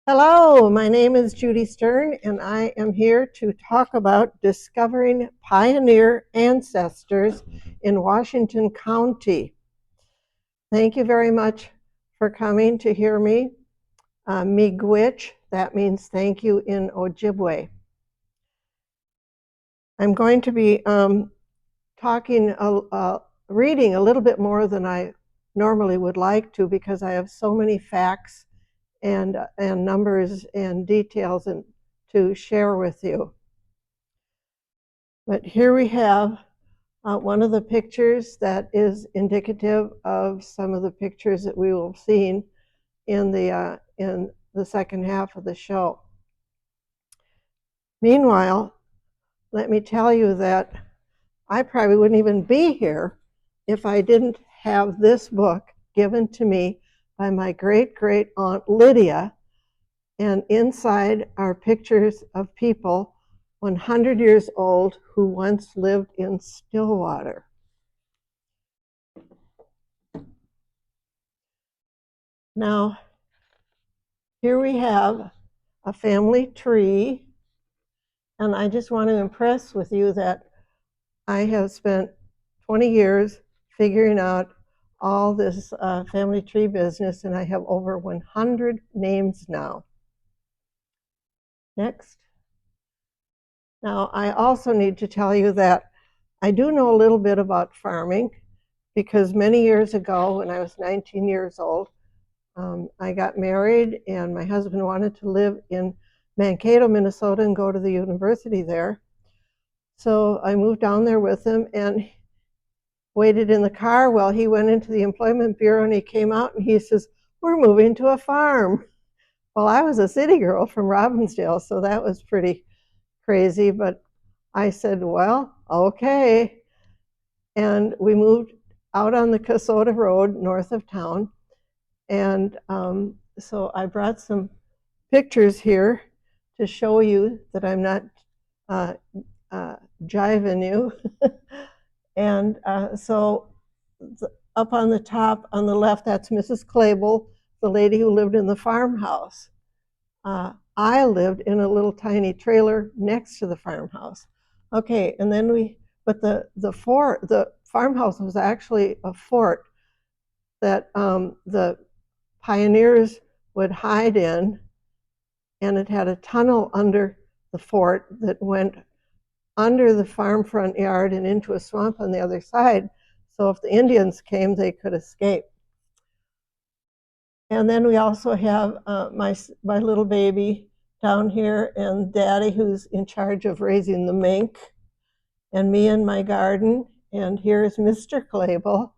Hello, my name is Judy Stern, and I am here to talk about discovering pioneer ancestors in Washington County. Thank you very much for coming to hear me. Miigwech, that means thank you in Ojibwe. I'm going to be reading a little bit more than I normally would like to because I have so many facts and numbers and details to share with you. But here we have one of the pictures that is indicative of some of the pictures that we will see in the second half of the show. Meanwhile, let me tell you that I probably wouldn't even be here if I didn't have this book given to me by my great aunt Lydia, and inside are pictures of people 100 years old who once lived in Stillwater. Now, here we have a family tree, and I just want to impress with you that I have spent 20 years figuring out all this family tree business, and I have over 100 names now. Next. Now, I also need to tell you that I do know a little bit about farming because many years ago, when I was 19 years old, I got married and my husband wanted to live in Mankato, Minnesota and go to the university there. So I moved down there with him and waited in the car while he went into the employment bureau, and he came out and he says, "We're moving to a farm." Well, I was a city girl from Robbinsdale, so that was pretty crazy, but I said, well, okay. And we moved out on the Kasota Road north of town. And so I brought some pictures here to show you that I'm not jiving you. And so up on the top on the left, that's Mrs. Clable, the lady who lived in the farmhouse. I lived in a little tiny trailer next to the farmhouse. Okay, and then the farmhouse was actually a fort that the pioneers would hide in, and it had a tunnel under the fort that went under the farm front yard and into a swamp on the other side, so if the Indians came, they could escape. And then we also have my little baby down here, and Daddy, who's in charge of raising the mink, and me in my garden. And here's Mr. Clable,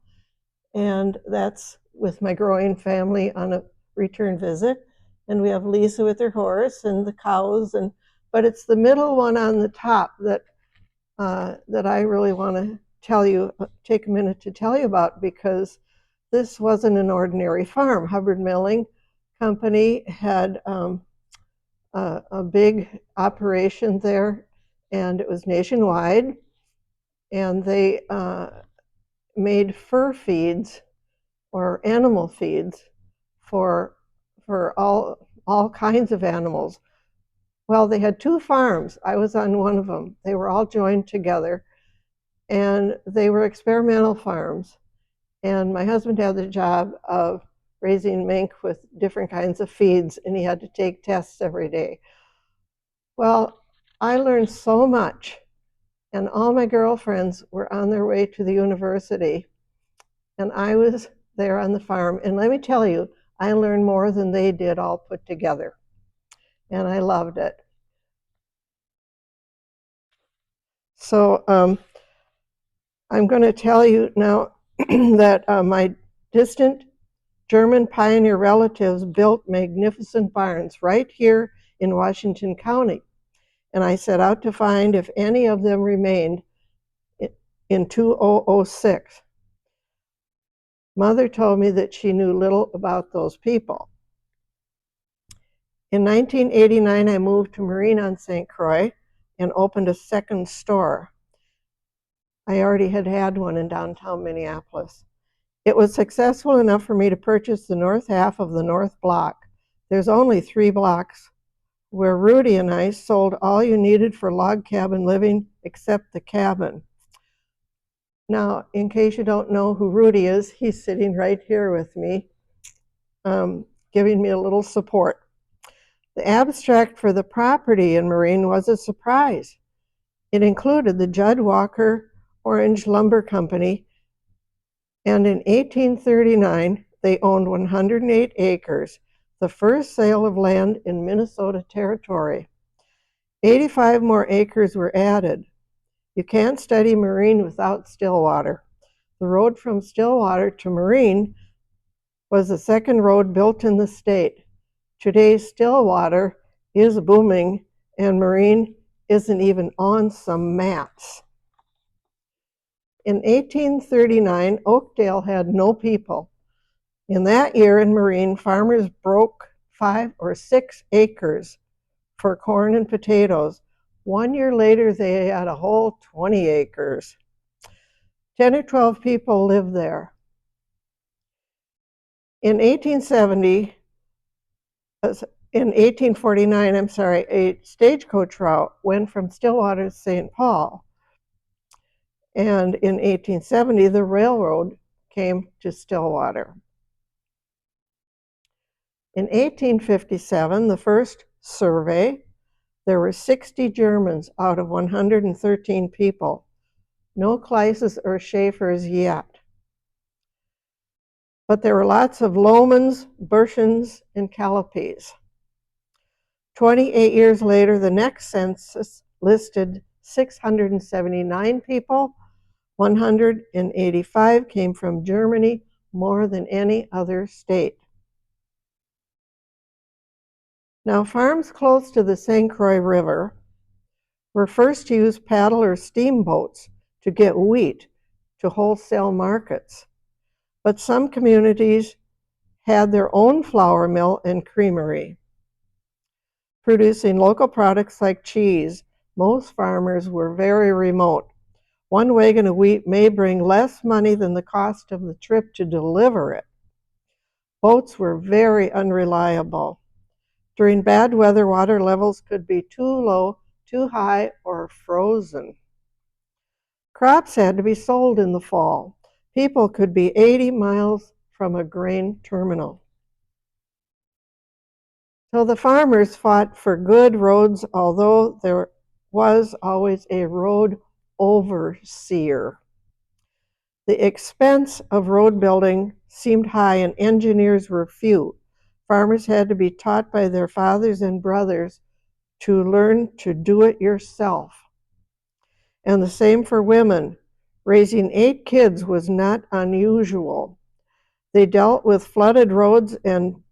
and that's with my growing family on a return visit. And we have Lisa with her horse and the cows, but it's the middle one on the top that I really want to take a minute to tell you about, because this wasn't an ordinary farm. Hubbard Milling Company had a big operation there, and it was nationwide, and they made fur feeds or animal feeds for all kinds of animals. Well, they had two farms. I was on one of them. They were all joined together, and they were experimental farms. And my husband had the job of raising mink with different kinds of feeds, and he had to take tests every day. Well, I learned so much, and all my girlfriends were on their way to the university, and I was there on the farm. And let me tell you, I learned more than they did all put together, and I loved it. So I'm going to tell you now that my distant German pioneer relatives built magnificent barns right here in Washington County. And I set out to find if any of them remained in 2006. Mother told me that she knew little about those people. In 1989, I moved to Marine on St. Croix and opened a second store. I already had one in downtown Minneapolis. It was successful enough for me to purchase the north half of the North Block, There's only 3 blocks where Rudy and I sold all you needed for log cabin living except the cabin. Now, in case you don't know who Rudy is, he's sitting right here with me, giving me a little support. The abstract for the property in Marine was a surprise. It included the Judd Walker Orange Lumber Company, and in 1839, they owned 108 acres, the first sale of land in Minnesota Territory. 85 more acres were added. You can't study Marine without Stillwater. The road from Stillwater to Marine was the second road built in the state. Today's Stillwater is booming, and Marine isn't even on some maps. In 1839, Oakdale had no people. In that year in Marine, farmers broke 5 or 6 acres for corn and potatoes. 1 year later, they had a whole 20 acres. 10 or 12 people lived there. In 1849, a stagecoach route went from Stillwater to St. Paul. And in 1870, the railroad came to Stillwater. In 1857, the first survey, there were 60 Germans out of 113 people. No Kleisses or Schaefers yet. But there were lots of Lohmans, Burschens, and Calipes. 28 years later, the next census listed 679 people. 185 came from Germany, more than any other state. Now, farms close to the St. Croix River were first to use paddle or steamboats to get wheat to wholesale markets. But some communities had their own flour mill and creamery, producing local products like cheese. Most farmers were very remote. 1 wagon of wheat may bring less money than the cost of the trip to deliver it. Boats were very unreliable. During bad weather, water levels could be too low, too high, or frozen. Crops had to be sold in the fall. People could be 80 miles from a grain terminal. So the farmers fought for good roads, although there was always a road overseer. The expense of road building seemed high and engineers were few. Farmers had to be taught by their fathers and brothers to learn to do it yourself. And the same for women. Raising 8 kids was not unusual. They dealt with flooded roads and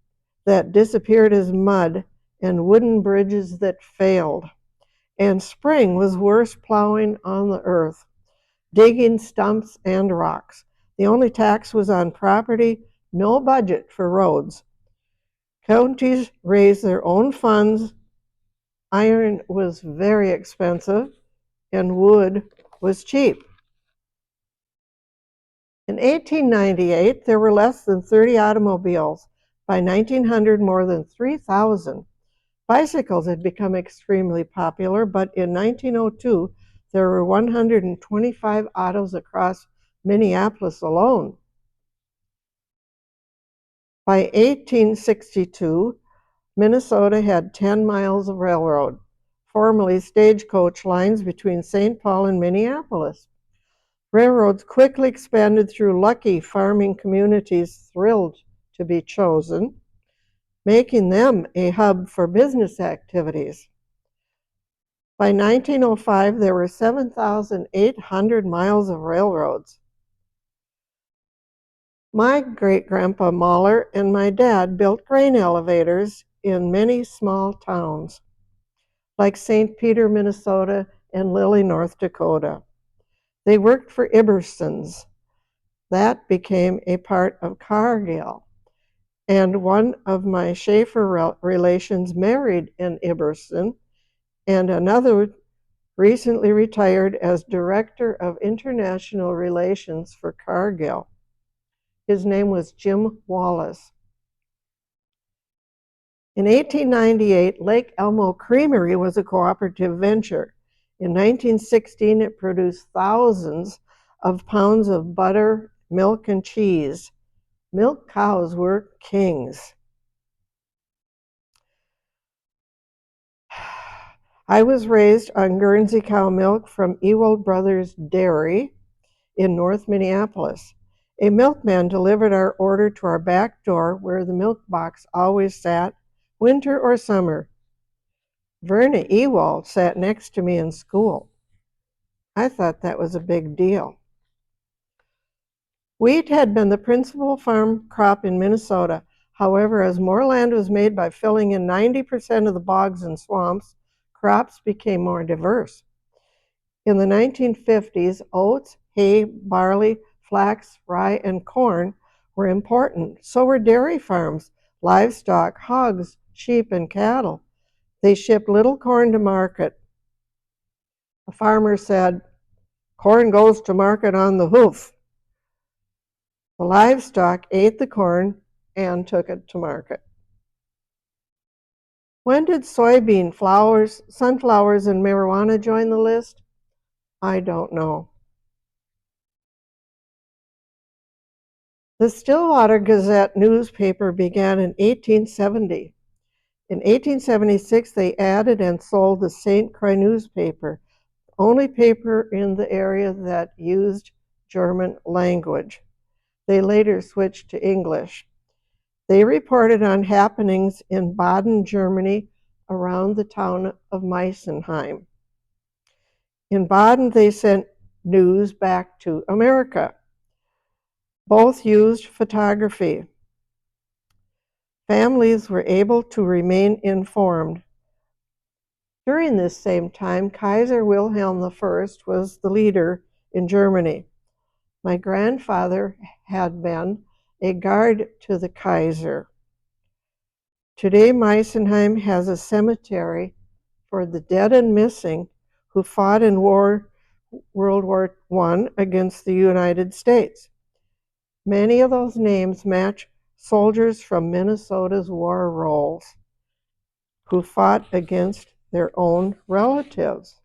that disappeared as mud and wooden bridges that failed. And spring was worse plowing on the earth, digging stumps and rocks. The only tax was on property, no budget for roads. Counties raised their own funds. Iron was very expensive and wood was cheap. In 1898, there were less than 30 automobiles. By 1900, more than 3,000. Bicycles had become extremely popular, but in 1902, there were 125 autos across Minneapolis alone. By 1862, Minnesota had 10 miles of railroad, formerly stagecoach lines between St. Paul and Minneapolis. Railroads quickly expanded through lucky farming communities thrilled to be chosen, making them a hub for business activities. By 1905, there were 7,800 miles of railroads. My great-grandpa Mahler and my dad built grain elevators in many small towns, like St. Peter, Minnesota, and Lilly, North Dakota. They worked for Ibersons. That became a part of Cargill. And one of my Schaefer relations married an Iberson, and another recently retired as Director of International Relations for Cargill. His name was Jim Wallace. In 1898, Lake Elmo Creamery was a cooperative venture. In 1916, it produced thousands of pounds of butter, milk, and cheese. Milk cows were kings. I was raised on Guernsey cow milk from Ewald Brothers Dairy in North Minneapolis. A milkman delivered our order to our back door where the milk box always sat, winter or summer. Verna Ewald sat next to me in school. I thought that was a big deal. Wheat had been the principal farm crop in Minnesota. However, as more land was made by filling in 90% of the bogs and swamps, crops became more diverse. In the 1950s, oats, hay, barley, flax, rye, and corn were important. So were dairy farms, livestock, hogs, sheep, and cattle. They shipped little corn to market. A farmer said, "Corn goes to market on the hoof." The livestock ate the corn and took it to market. When did soybean, flowers, sunflowers, and marijuana join the list? I don't know. The Stillwater Gazette newspaper began in 1870. In 1876, they added and sold the St. Croix newspaper, the only paper in the area that used German language. They later switched to English. They reported on happenings in Baden, Germany, around the town of Meissenheim. In Baden, they sent news back to America. Both used photography. Families were able to remain informed. During this same time, Kaiser Wilhelm I was the leader in Germany. My grandfather had been a guard to the Kaiser. Today, Meissenheim has a cemetery for the dead and missing who fought in World War I against the United States. Many of those names match soldiers from Minnesota's war rolls who fought against their own relatives.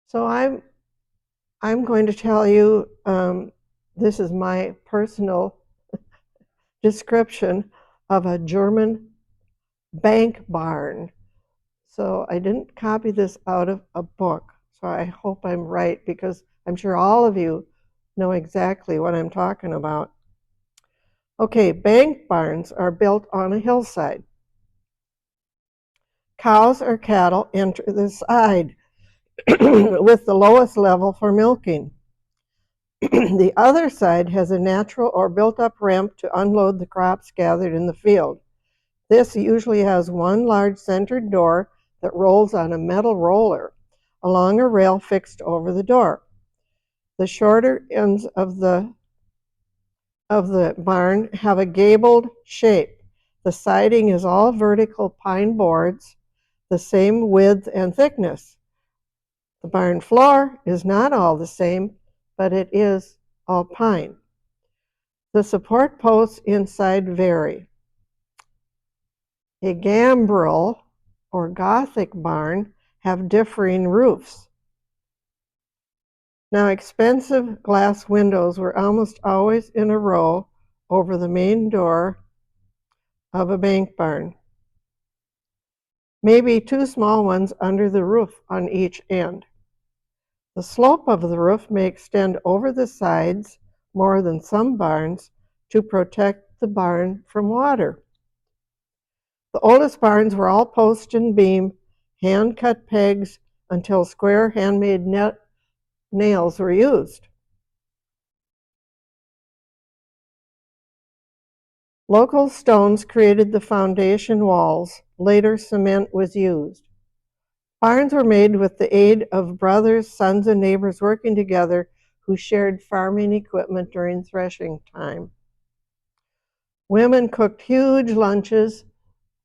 So I'm going to tell you, this is my personal description of a German bank barn. So I didn't copy this out of a book. So I hope I'm right because I'm sure all of you know exactly what I'm talking about. Okay, bank barns are built on a hillside. Cows or cattle enter the side with the lowest level for milking. The other side has a natural or built-up ramp to unload the crops gathered in the field. This usually has one large centered door that rolls on a metal roller along a rail fixed over the door. The shorter ends of the barn have a gabled shape. The siding is all vertical pine boards, the same width and thickness. The barn floor is not all the same, but it is all pine. The support posts inside vary. A gambrel or Gothic barn have differing roofs. Now, expensive glass windows were almost always in a row over the main door of a bank barn. Maybe two small ones under the roof on each end. The slope of the roof may extend over the sides more than some barns to protect the barn from water. The oldest barns were all post and beam, hand-cut pegs until square handmade nails were used. Local stones created the foundation walls. Later, cement was used. Barns were made with the aid of brothers, sons, and neighbors working together who shared farming equipment during threshing time. Women cooked huge lunches,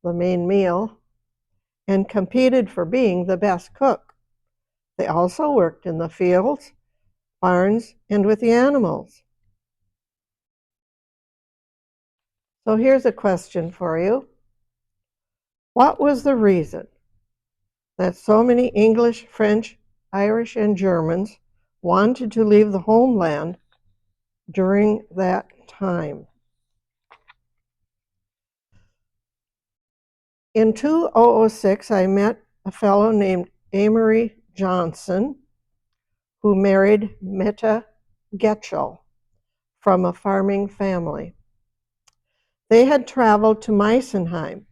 the main meal, and competed for being the best cook. They also worked in the fields, barns, and with the animals. So here's a question for you. What was the reason that so many English, French, Irish, and Germans wanted to leave the homeland during that time? In 2006, I met a fellow named Amory Johnson who married Meta Getchell from a farming family. They had traveled to Meissenheim,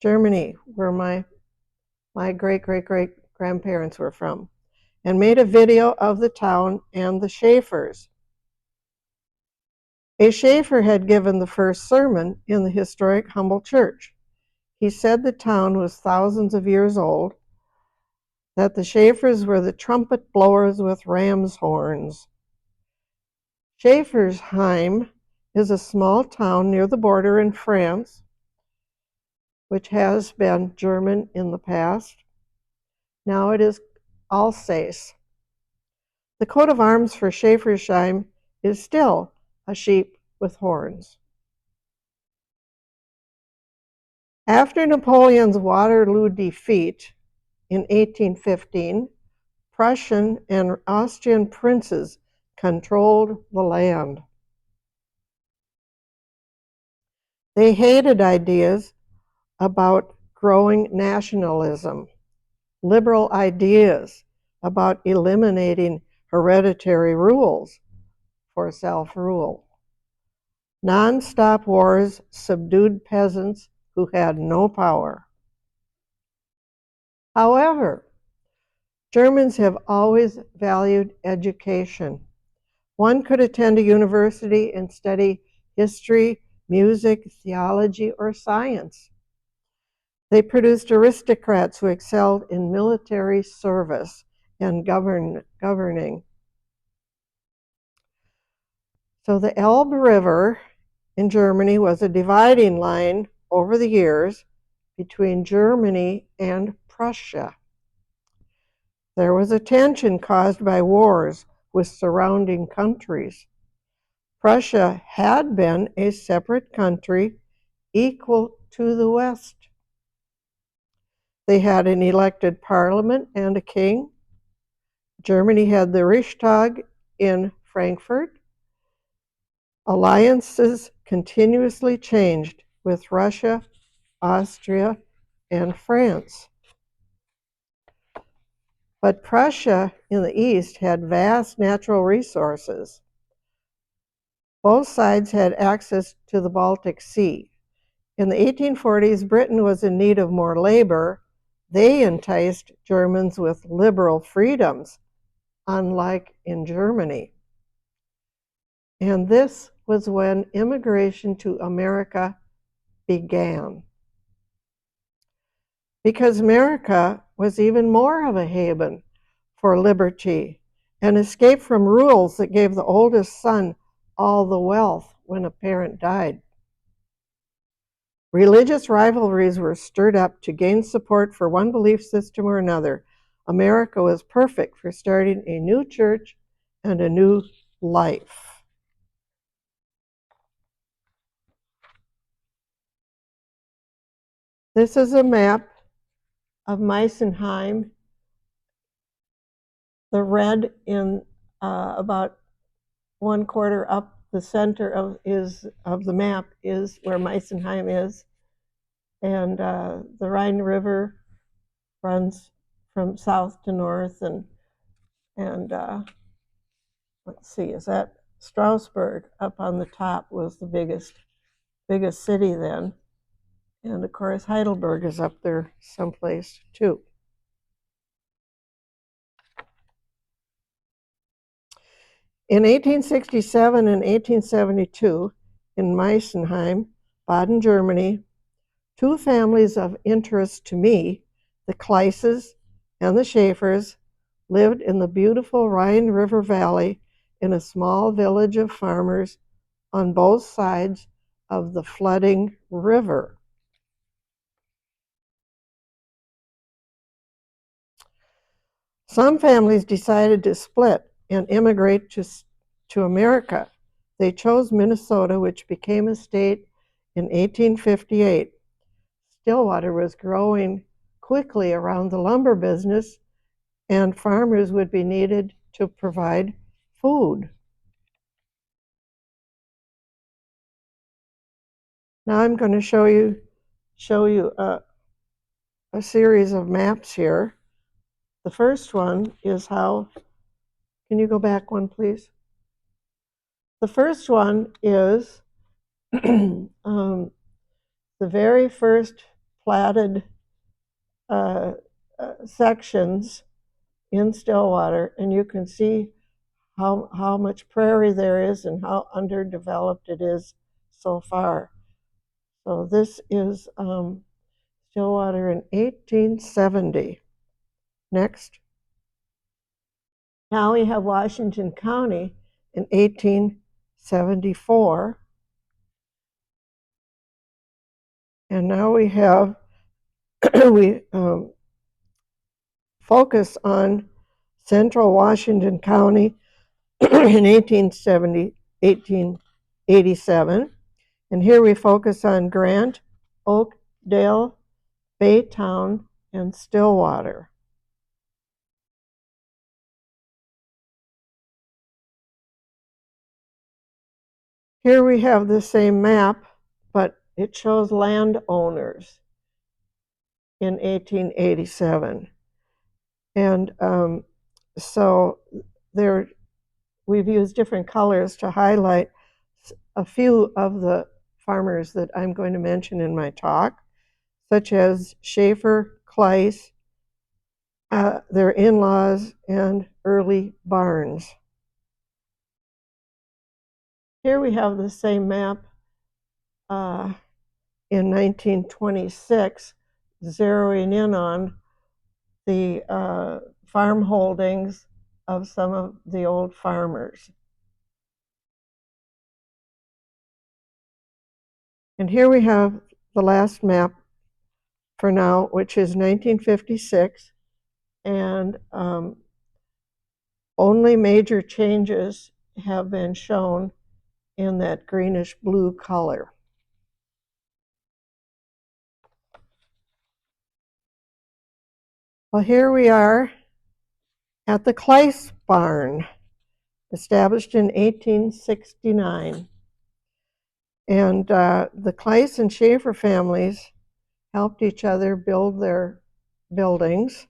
Germany, where my great-great-great-grandparents were from, and made a video of the town and the Schaefers. A Schaefer had given the first sermon in the historic Humble Church. He said the town was thousands of years old, that the Schaefers were the trumpet blowers with ram's horns. Schaefersheim is a small town near the border in France, which has been German in the past. Now it is Alsace. The coat of arms for Schaefersheim is still a sheep with horns. After Napoleon's Waterloo defeat in 1815, Prussian and Austrian princes controlled the land. They hated ideas about growing nationalism, liberal ideas about eliminating hereditary rules for self-rule. Non-stop wars subdued peasants who had no power. However, Germans have always valued education. One could attend a university and study history, music, theology, or science. They produced aristocrats who excelled in military service and governing. So the Elbe River in Germany was a dividing line over the years between Germany and Prussia. There was a tension caused by wars with surrounding countries. Prussia had been a separate country equal to the West. They had an elected parliament and a king. Germany had the Reichstag in Frankfurt. Alliances continuously changed with Russia, Austria, and France. But Prussia in the east had vast natural resources. Both sides had access to the Baltic Sea. In the 1840s, Britain was in need of more labor. They enticed Germans with liberal freedoms, unlike in Germany. And this was when immigration to America began. Because America was even more of a haven for liberty, an escape from rules that gave the oldest son all the wealth when a parent died. Religious rivalries were stirred up to gain support for one belief system or another. America was perfect for starting a new church and a new life. This is a map of Meissenheim. The red in about 1/4 up the center of the map is where Meissenheim is, and the Rhine River runs from south to north, and let's see, is that Strasbourg up on the top was the biggest city then, and of course Heidelberg is up there someplace too. In 1867 and 1872, in Meissenheim, Baden, Germany, two families of interest to me, the Kleisses and the Schaefers, lived in the beautiful Rhine River Valley in a small village of farmers on both sides of the flooding river. Some families decided to split and immigrate to America. They chose Minnesota, which became a state in 1858. Stillwater was growing quickly around the lumber business, and farmers would be needed to provide food. Now I'm going to show you a series of maps here. The first one is how, can you go back one, please? The first one is the very first platted sections in Stillwater, and you can see how much prairie there is and how underdeveloped it is so far. So this is Stillwater in 1870. Next. Now we have Washington County in 1874. And now we have, we focus on central Washington County in 1887. And here we focus on Grant, Oakdale, Baytown, and Stillwater. Here we have the same map, but it shows landowners in 1887. And so there, we've used different colors to highlight a few of the farmers that I'm going to mention in my talk, such as Schaefer, Kleiss, their in-laws, and early Barnes. Here we have the same map in 1926, zeroing in on the farm holdings of some of the old farmers. And here we have the last map for now, which is 1956, and only major changes have been shown in that greenish blue color. Well, here we are at the Kleiss barn, established in 1869. And the Kleiss and Schaefer families helped each other build their buildings.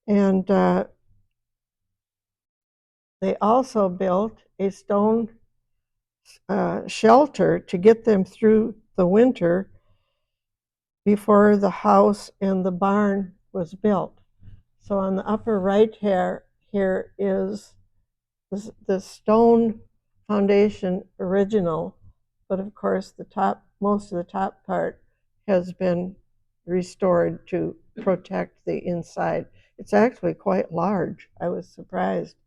And they also built a stone shelter to get them through the winter before the house and the barn was built. So on the upper right here is the stone foundation original, but of course most of the top part has been restored to protect the inside. It's actually quite large. I was surprised.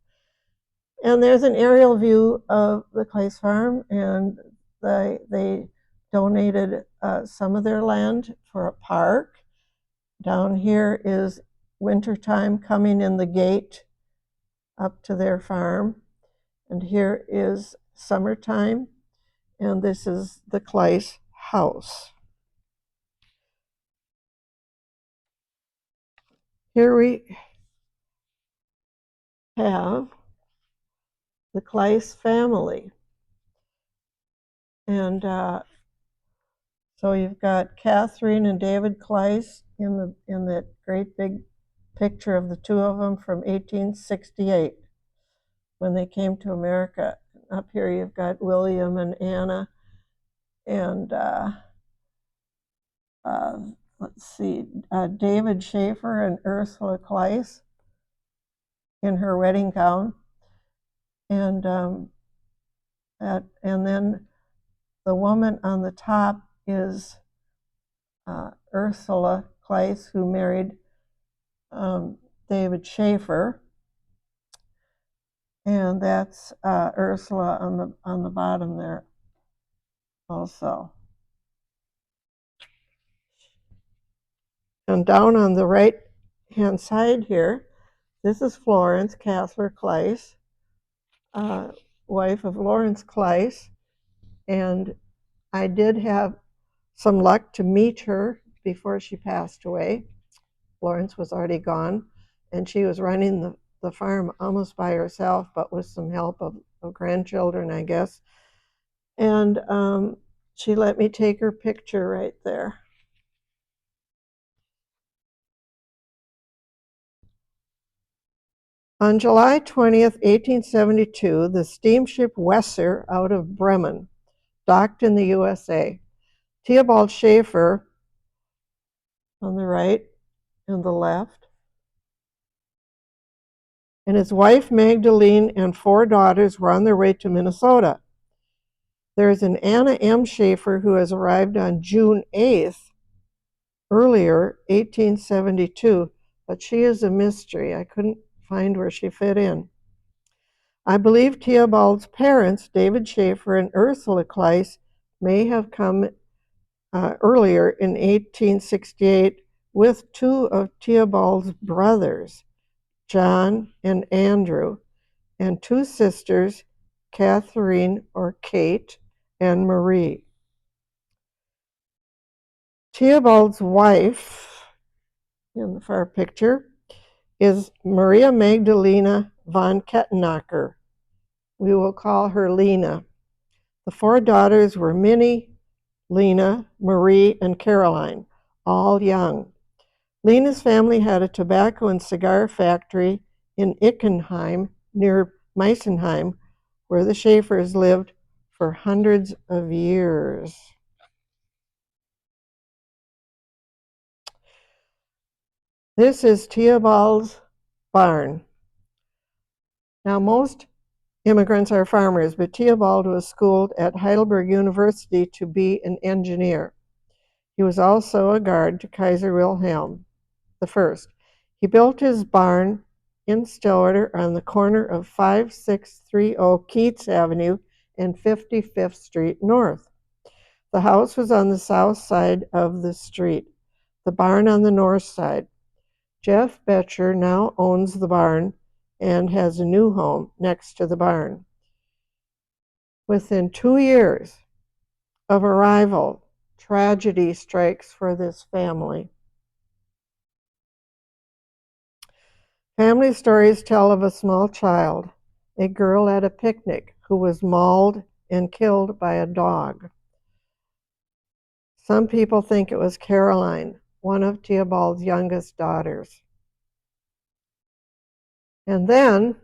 And there's an aerial view of the Kleiss farm, and they donated some of their land for a park. Down here is wintertime coming in the gate up to their farm. And here is summertime, and this is the Kleiss house. Here we have the Kleiss family. And so you've got Catherine and David Kleiss in that great big picture of the two of them from 1868 when they came to America. Up here you've got William and Anna, and let's see, David Schaefer and Ursula Kleiss in her wedding gown, and then the woman on the top is Ursula Kleiss, who married David Schaefer, and that's Ursula on the bottom there also. And down on the right hand side here, this is Florence Kassler Kleiss, wife of Lawrence Kleiss, and I did have some luck to meet her before she passed away. Florence was already gone, and she was running the farm almost by herself, but with some help of grandchildren, I guess. And she let me take her picture right there. On July 20th, 1872, the steamship Wesser out of Bremen docked in the USA. Theobald Schaefer on the right and the left, and his wife Magdalene and 4 daughters were on their way to Minnesota. There is an Anna M. Schaefer who has arrived on June 8th, earlier, 1872, but she is a mystery. I couldn't find where she fit in. I believe Theobald's parents, David Schaefer and Ursula Kleiss, may have come earlier in 1868 with 2 of Theobald's brothers, John and Andrew, and 2 sisters, Catherine or Kate and Marie. Theobald's wife, in the far picture, is Maria Magdalena von Kettenacker. We will call her Lena. The 4 daughters were Minnie, Lena, Marie, and Caroline, all young. Lena's family had a tobacco and cigar factory in Ickenheim near Meissenheim, where the Schaefers lived for hundreds of years. This is Theobald's barn. Now, most immigrants are farmers, but Theobald was schooled at Heidelberg University to be an engineer. He was also a guard to Kaiser Wilhelm I. He built his barn in Stillwater on the corner of 5630 Keats Avenue and 55th Street North. The house was on the south side of the street, the barn on the north side. Jeff Betcher now owns the barn and has a new home next to the barn. Within 2 years of arrival, tragedy strikes for this family. Family stories tell of a small child, a girl at a picnic, who was mauled and killed by a dog. Some people think it was Caroline, one of Theobald's youngest daughters. And then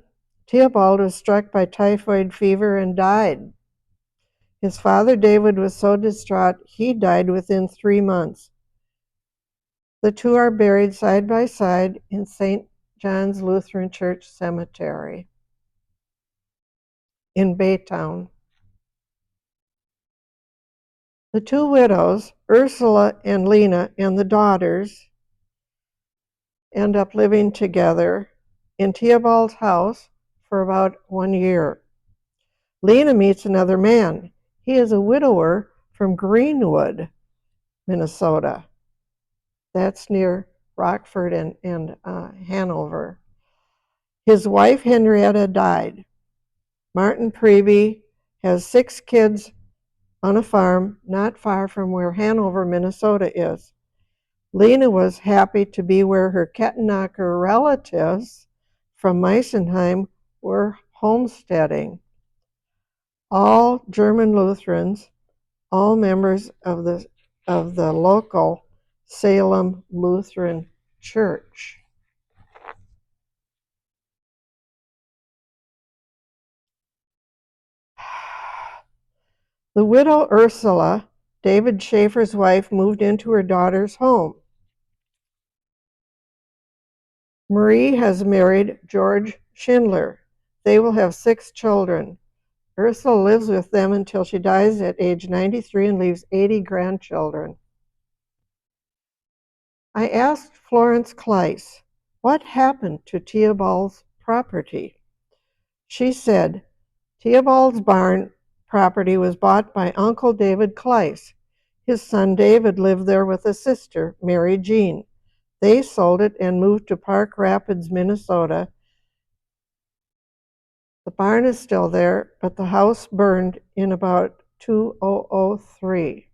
Theobald was struck by typhoid fever and died. His father, David, was so distraught he died within 3 months. The 2 are buried side by side in St. John's Lutheran Church Cemetery in Baytown. The 2 widows, Ursula and Lena, and the daughters end up living together in Theobald's house for about 1 year. Lena meets another man. He is a widower from Greenwood, Minnesota. That's near Rockford and Hanover. His wife, Henrietta, died. Martin Preby has 6 kids on a farm not far from where Hanover, Minnesota is. Lena was happy to be where her Kettenacker relatives from Meissenheim were homesteading. All German Lutherans, all members of the local Salem Lutheran Church. The widow Ursula, David Schaefer's wife, moved into her daughter's home. Marie has married George Schindler. They will have 6 children. Ursula lives with them until she dies at age 93 and leaves 80 grandchildren. I asked Florence Kleiss, what happened to Theobald's property? She said, Theobald's barn property was bought by Uncle David Kleiss. His son David lived there with a sister, Mary Jean. They sold it and moved to Park Rapids, Minnesota. The barn is still there, but the house burned in about 2003.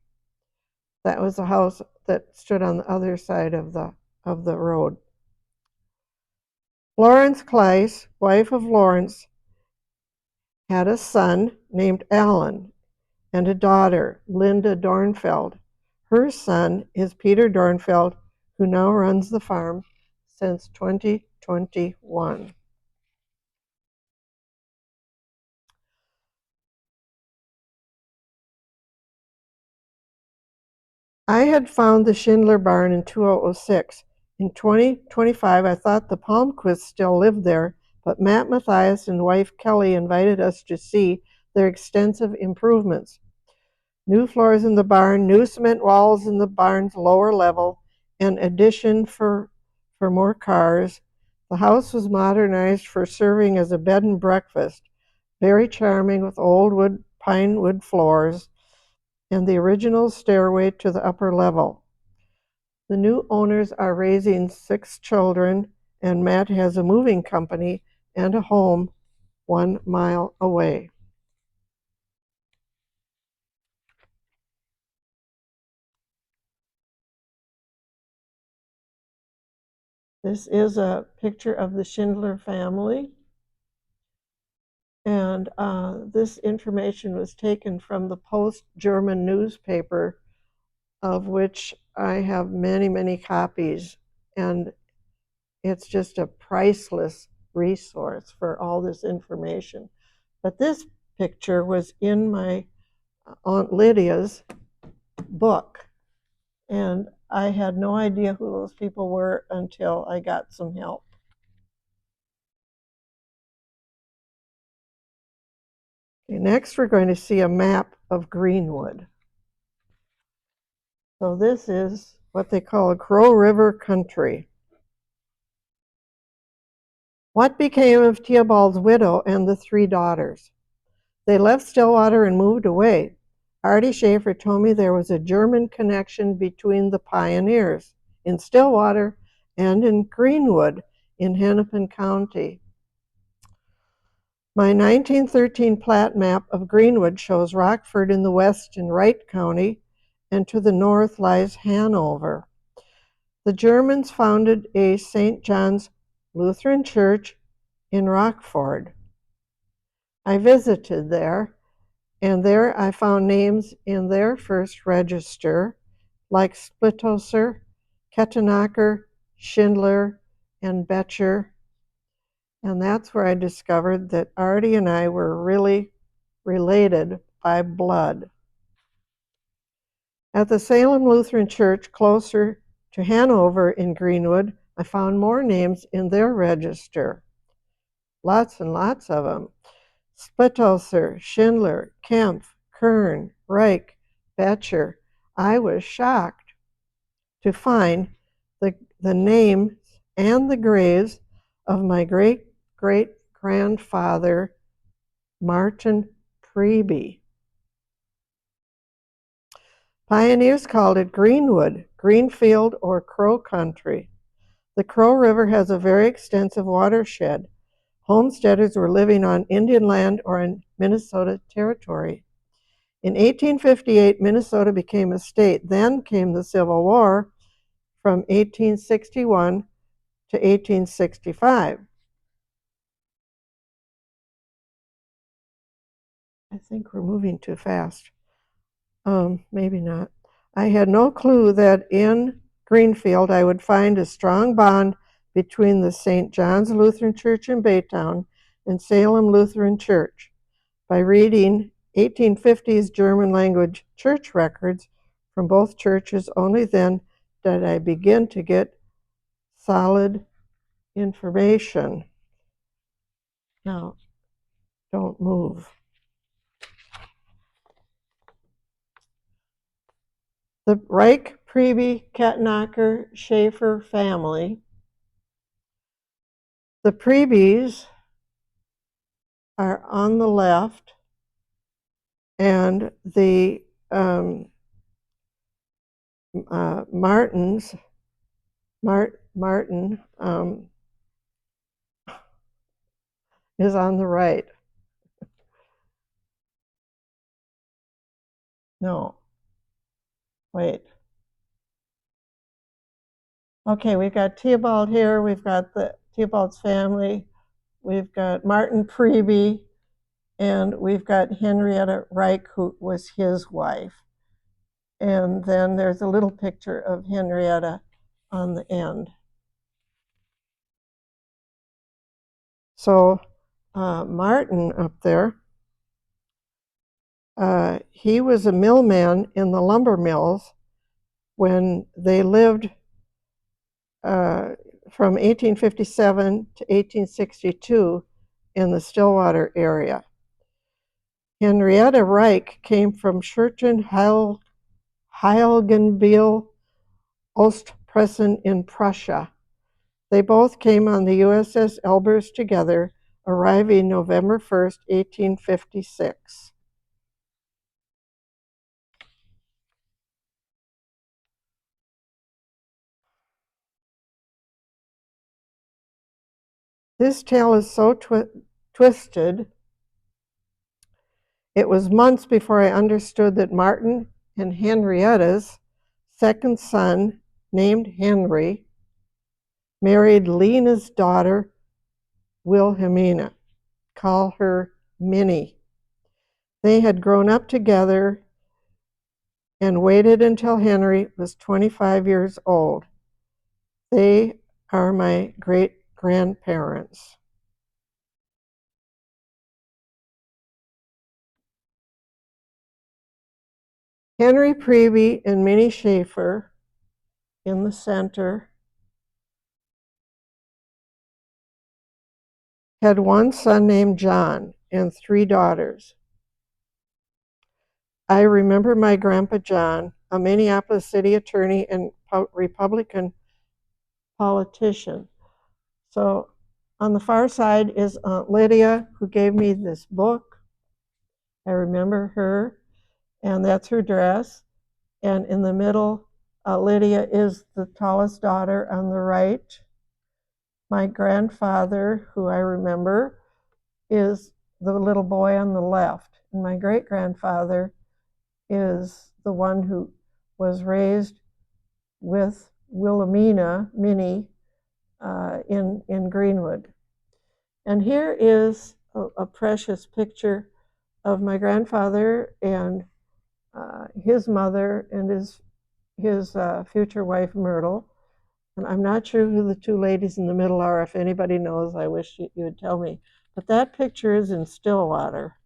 That was the house that stood on the other side of the road. Florence Kleiss, wife of Lawrence, had a son named Alan and a daughter, Linda Dornfeld. Her son is Peter Dornfeld, who now runs the farm since 2021. I had found the Schindler barn in 2006. In 2025, I thought the Palmquists still lived there, but Matt Mathias and wife Kelly invited us to see their extensive improvements. New floors in the barn, new cement walls in the barn's lower level, and addition for more cars. The house was modernized for serving as a bed and breakfast. Very charming with old pine wood floors and the original stairway to the upper level. The new owners are raising 6 children, and Matt has a moving company and a home 1 mile away. This is a picture of the Schindler family. And this information was taken from the Post-German newspaper, of which I have many, many copies. And it's just a priceless resource for all this information. But this picture was in my Aunt Lydia's book. And I had no idea who those people were until I got some help. Okay, next, we're going to see a map of Greenwood. So this is what they call a Crow River country. What became of Theobald's widow and the 3 daughters? They left Stillwater and moved away. Artie Schaefer told me there was a German connection between the pioneers in Stillwater and in Greenwood in Hennepin County. My 1913 plat map of Greenwood shows Rockford in the west in Wright County, and to the north lies Hanover. The Germans founded a St. John's Lutheran church in Rockford. I visited there, and there I found names in their first register, like Splittoser, Kettenacker, Schindler, and Betcher. And that's where I discovered that Artie and I were really related by blood. At the Salem Lutheran Church, closer to Hanover in Greenwood, I found more names in their register. Lots and lots of them. Splittoser, Schindler, Kempf, Kern, Reich, Betcher. I was shocked to find the names and the graves of my great-great-grandfather, Martin Priebe. Pioneers called it Greenwood, Greenfield, or Crow Country. The Crow River has a very extensive watershed. Homesteaders were living on Indian land or in Minnesota Territory. In 1858, Minnesota became a state. Then came the Civil War from 1861 to 1865. I think we're moving too fast. Maybe not. I had no clue that in Greenfield I would find a strong bond between the St. John's Lutheran Church in Baytown and Salem Lutheran Church. By reading 1850s German language church records from both churches, only then did I begin to get solid information. Now, don't move. The Reich, Priebe, Kettenacker, Schaefer family. The Priebes are on the left, and the Martin is on the right. No, wait. Okay, we've got Theobald here. We've got the Theobald's family. We've got Martin Priebe, and we've got Henrietta Reich, who was his wife. And then there's a little picture of Henrietta on the end. So Martin up there, he was a millman in the lumber mills when they lived from 1857 to 1862 in the Stillwater area. Henrietta Reich came from Schurten Heiligenbiel, Ostpreußen in Prussia. They both came on the USS Elbers together, arriving November 1st, 1856. This tale is so twisted. It was months before I understood that Martin and Henrietta's second son, named Henry, married Lena's daughter, Wilhelmina. Call her Minnie. They had grown up together and waited until Henry was 25 years old. They are my great-grandparents. Henry Priebe and Minnie Schaefer in the center had one son named John and 3 daughters. I remember my grandpa John, a Minneapolis city attorney and Republican politician. So on the far side is Aunt Lydia, who gave me this book. I remember her, and that's her dress. And in the middle, Lydia is the tallest daughter on the right. My grandfather, who I remember, is the little boy on the left. And my great-grandfather is the one who was raised with Wilhelmina, Minnie, in Greenwood. And here is a precious picture of my grandfather and his mother and his future wife, Myrtle. And I'm not sure who the 2 ladies in the middle are. If anybody knows, I wish you would tell me. But that picture is in Stillwater.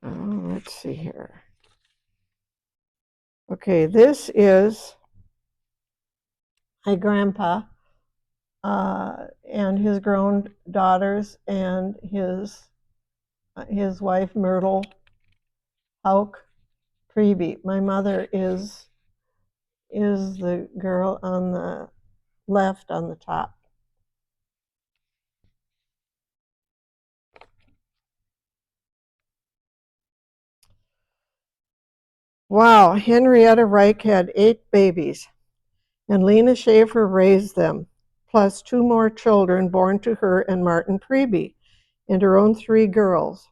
Let's see here. Okay, this is my grandpa and his grown daughters and his wife Myrtle Hauk Priebe. My mother is the girl on the left on the top. Wow, Henrietta Reich had 8 babies, and Lena Schaefer raised them, plus 2 more children born to her and Martin Priebe, and her own 3 girls.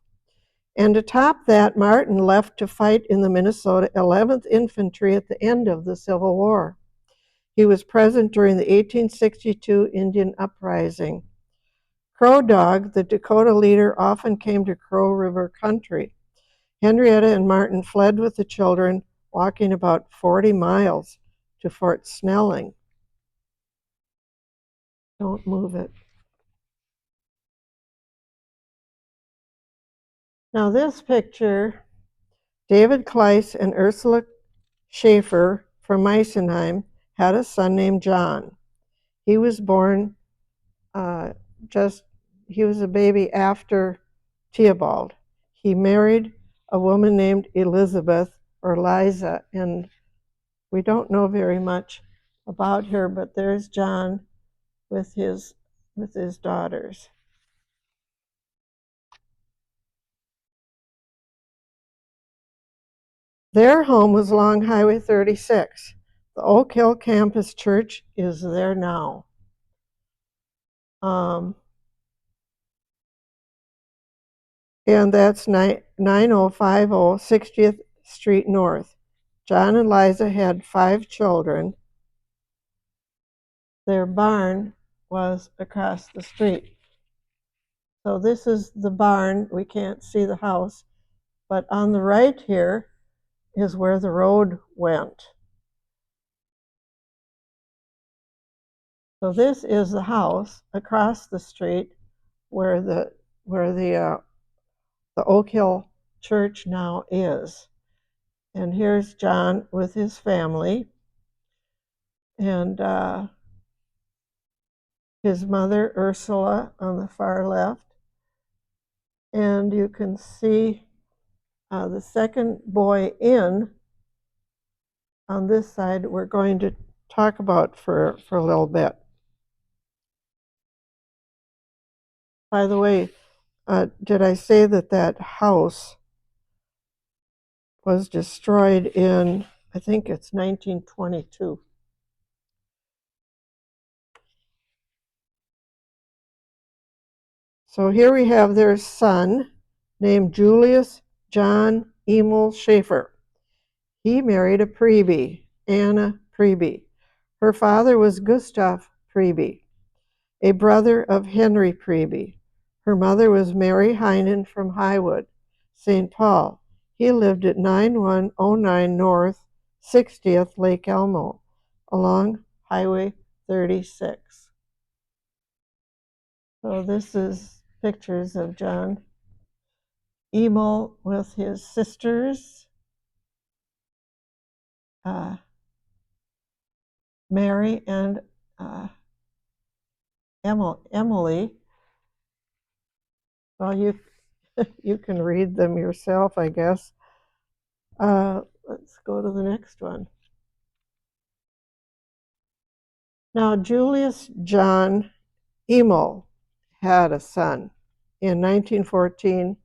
And to top that, Martin left to fight in the Minnesota 11th Infantry at the end of the Civil War. He was present during the 1862 Indian Uprising. Crow Dog, the Dakota leader, often came to Crow River country. Henrietta and Martin fled with the children, walking about 40 miles to Fort Snelling. Don't move it. Now this picture, David Kleiss and Ursula Schaefer from Meissenheim had a son named John. He was born he was a baby after Theobald. He married a woman named Elizabeth or Liza, and we don't know very much about her, but there's John with his daughters. Their home was along Highway 36. The Oak Hill Campus Church is there now. And that's 9050 60th Street North. John and Liza had 5 children. Their barn was across the street. So this is the barn. We can't see the house, but on the right here is where the road went. So this is the house across the street where the Oak Hill Church now is. And here's John with his family, and his mother Ursula on the far left. And you can see the second boy in on this side we're going to talk about for a little bit. By the way, did I say that house was destroyed in, I think it's 1922. So here we have their son named Julius John Emil Schaefer. He married a Priebe, Anna Priebe. Her father was Gustav Priebe, a brother of Henry Priebe. Her mother was Mary Heinen from Highwood, St. Paul. He lived at 9109 North 60th Lake Aamodt along Highway 36. So this is pictures of John Emil with his sisters, Mary and Emily. Well, you can read them yourself, I guess. Let's go to the next one. Now, Julius John Emil had a son in 1914,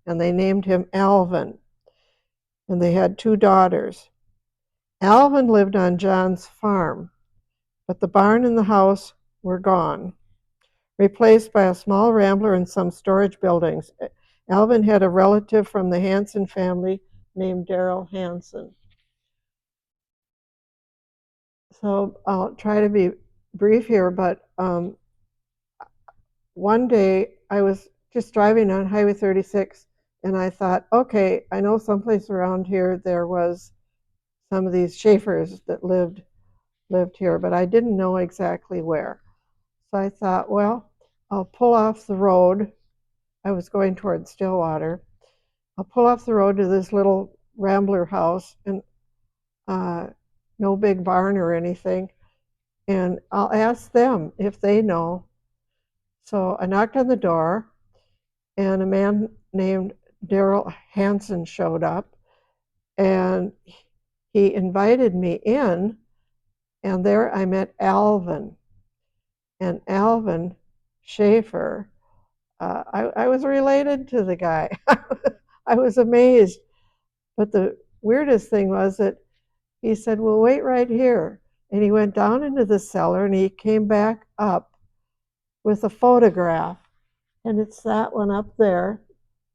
and they named him Alvin, and they had 2 daughters. Alvin lived on John's farm, but the barn and the house were gone, replaced by a small rambler and some storage buildings. Alvin had a relative from the Hanson family named Darrell Hanson. So I'll try to be brief here, but one day I was just driving on Highway 36, and I thought, okay, I know someplace around here there was some of these Schaefers that lived here, but I didn't know exactly where. So I thought, well, I'll pull off the road. I was going toward Stillwater. I'll pull off the road to this little rambler house, and no big barn or anything, and I'll ask them if they know. So I knocked on the door, and a man named Darrell Hanson showed up, and he invited me in, and there I met Alvin. And Alvin Schaefer, I was related to the guy. I was amazed. But the weirdest thing was that he said, well, wait right here. And he went down into the cellar, and he came back up with a photograph. And it's that one up there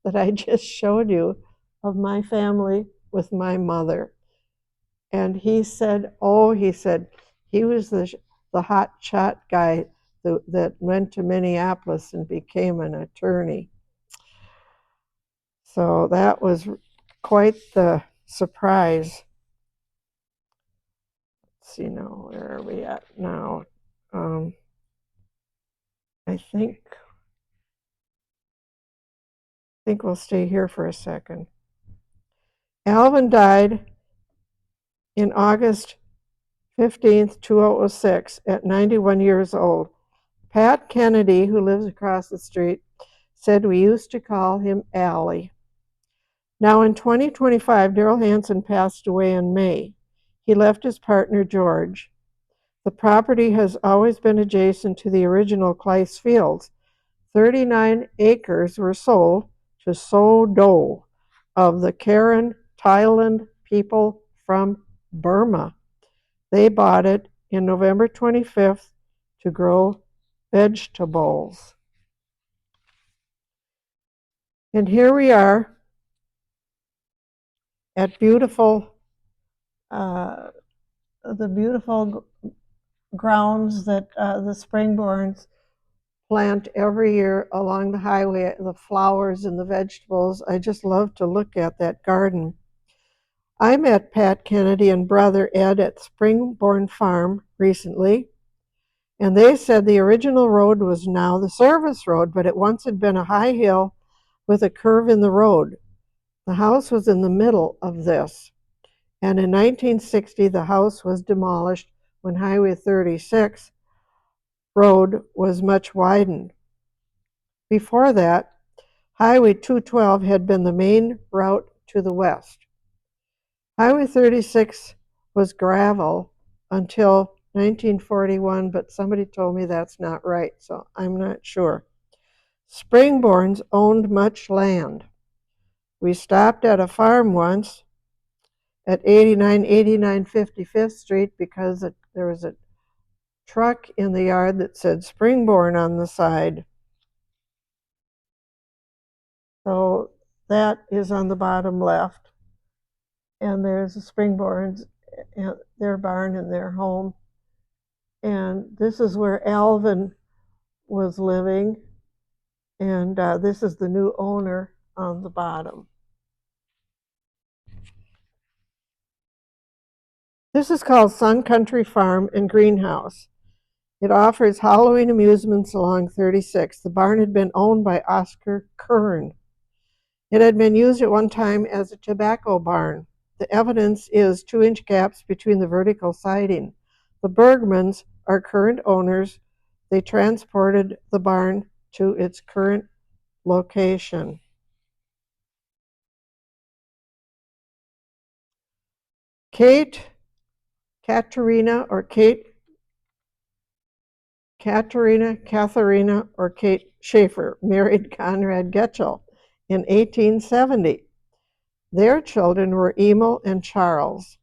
that I just showed you of my family with my mother. And he said, he was the hot shot guy that went to Minneapolis and became an attorney. So that was quite the surprise. Let's see now, where are we at now? I think we'll stay here for a second. Alvin died in August 15th, 2006 at 91 years old. Pat Kennedy, who lives across the street, said we used to call him Allie. Now in 2025, Darrell Hanson passed away in May. He left his partner, George. The property has always been adjacent to the original Clyce Fields. 39 acres were sold to Sodo of the Karen Thailand people from Burma. They bought it in November 25th to grow vegetables. And here we are at beautiful, the beautiful grounds that the Springborns plant every year along the highway, the flowers and the vegetables. I just love to look at that garden. I met Pat Kennedy and brother Ed at Springborn Farm recently, and they said the original road was now the service road, but it once had been a high hill with a curve in the road. The house was in the middle of this, and in 1960 the house was demolished when Highway 36 road was much widened. Before that, Highway 212 had been the main route to the west. Highway 36 was gravel until 1941, but somebody told me that's not right, so I'm not sure. Springborns owned much land. We stopped at a farm once at 8989 55th Street because there was a truck in the yard that said Springborn on the side. So that is on the bottom left. And there's the Springborns, their barn and their home. And this is where Alvin was living. And this is the new owner on the bottom. This is called Sun Country Farm and Greenhouse. It offers Halloween amusements along 36. The barn had been owned by Oscar Kern. It had been used at one time as a tobacco barn. The evidence is 2-inch gaps between the vertical siding. The Bergmans are current owners. They transported the barn to its current location. Katharina or Kate Schaefer married Conrad Getchell in 1870. Their children were Emil and Charles.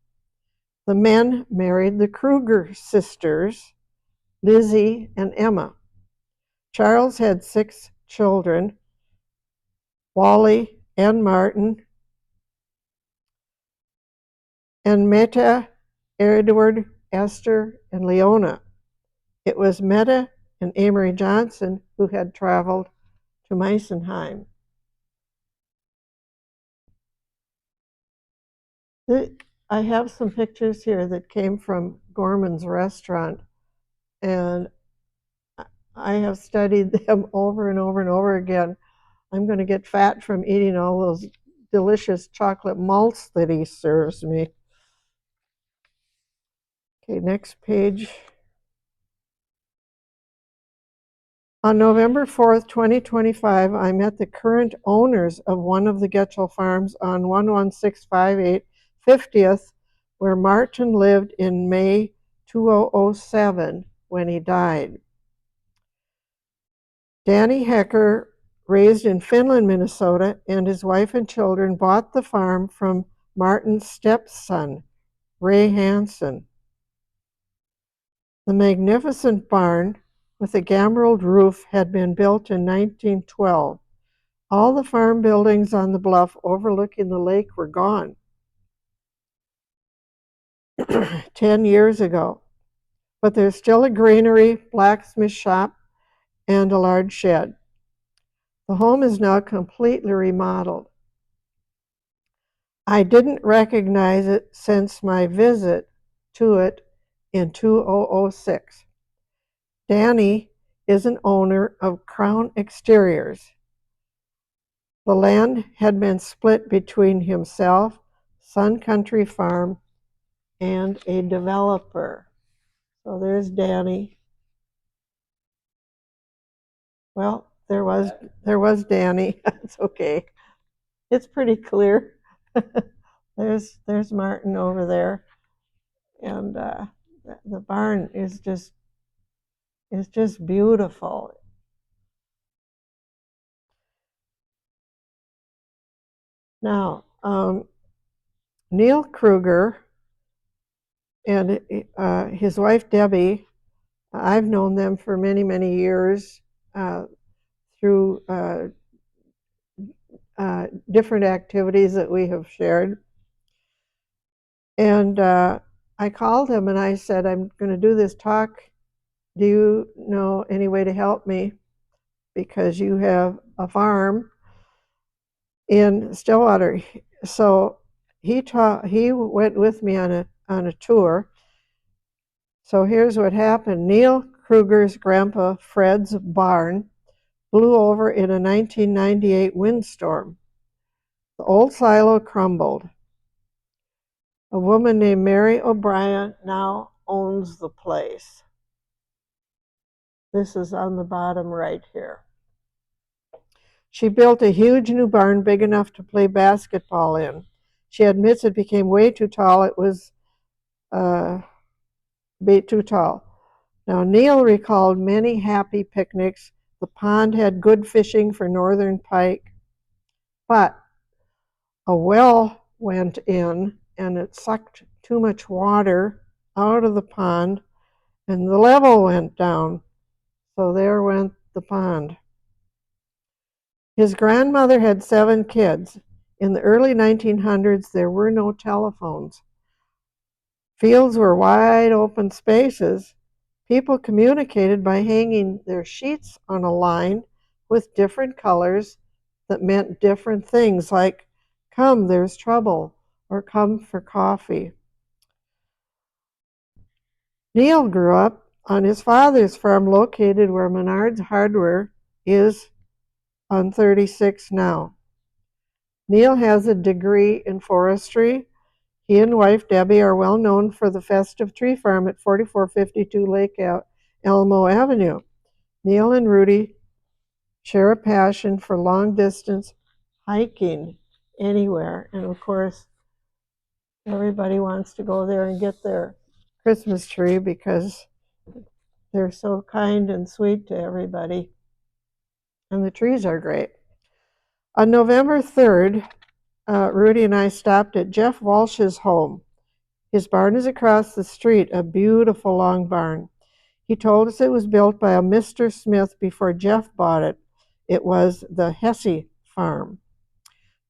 The men married the Kruger sisters, Lizzie and Emma. Charles had 6 children, Wally and Martin, and Meta, Edward, Esther, and Leona. It was Meta and Amory Johnson who had traveled to Meissenheim. I have some pictures here that came from Gorman's restaurant, and I have studied them over and over and over again. I'm going to get fat from eating all those delicious chocolate malts that he serves me. Okay, next page. On November 4th, 2025, I met the current owners of one of the Getchell farms on 11658 50th, where Martin lived in May 2007 when he died. Danny Hecker, raised in Finland, Minnesota, and his wife and children bought the farm from Martin's stepson, Ray Hansen. The magnificent barn with a gambreled roof had been built in 1912. All the farm buildings on the bluff overlooking the lake were gone 10 years ago. But there's still a granary, blacksmith shop, and a large shed. The home is now completely remodeled. I didn't recognize it since my visit to it in 2006. Danny is an owner of Crown Exteriors. The land had been split between himself, Sun Country Farm, and a developer. So there's Danny. Well, there was Danny. That's okay. It's pretty clear. There's Martin over there, and the barn is just beautiful. Now, Neil Kruger and his wife Debbie, I've known them for many, many years through different activities that we have shared. And I called him and I said, I'm going to do this talk. Do you know any way to help me? Because you have a farm in Stillwater. So he went with me on a tour. So here's what happened. Neil Kruger's grandpa Fred's barn blew over in a 1998 windstorm. The old silo crumbled. A woman named Mary O'Brien now owns the place. This is on the bottom right here. She built a huge new barn big enough to play basketball in. She admits it became way too tall. It was too tall. Now, Neil recalled many happy picnics. The pond had good fishing for northern pike, but a well went in and it sucked too much water out of the pond and the level went down. So there went the pond. His grandmother had 7 kids. In the early 1900s, there were no telephones. Fields were wide open spaces. People communicated by hanging their sheets on a line with different colors that meant different things, like, come, there's trouble, or come for coffee. Neil grew up on his father's farm located where Menard's Hardware is on 36 now. Neil has a degree in forestry. He and wife Debbie are well known for the festive tree farm at 4452 Lake Elmo Avenue. Neil and Rudy share a passion for long distance hiking anywhere. And of course, everybody wants to go there and get their Christmas tree because they're so kind and sweet to everybody. And the trees are great. On November 3rd, Rudy and I stopped at Jeff Walsh's home. His barn is across the street, a beautiful long barn. He told us it was built by a Mr. Smith before Jeff bought it. It was the Hesse farm.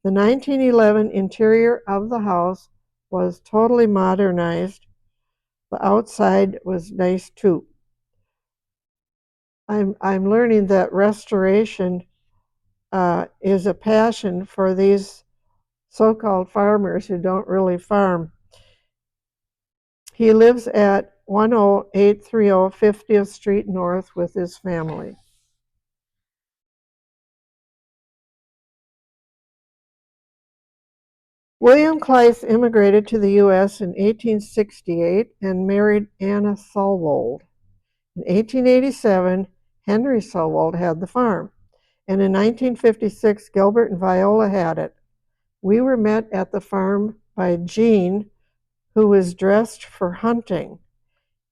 The 1911 interior of the house was totally modernized. The outside was nice too. I'm learning that restoration is a passion for these so-called farmers who don't really farm. He lives at 10830 50th Street North with his family. William Kleiss immigrated to the U.S. in 1868 and married Anna Sulwold. In 1887, Henry Sulwold had the farm, and in 1956, Gilbert and Viola had it. We were met at the farm by Gene, who was dressed for hunting.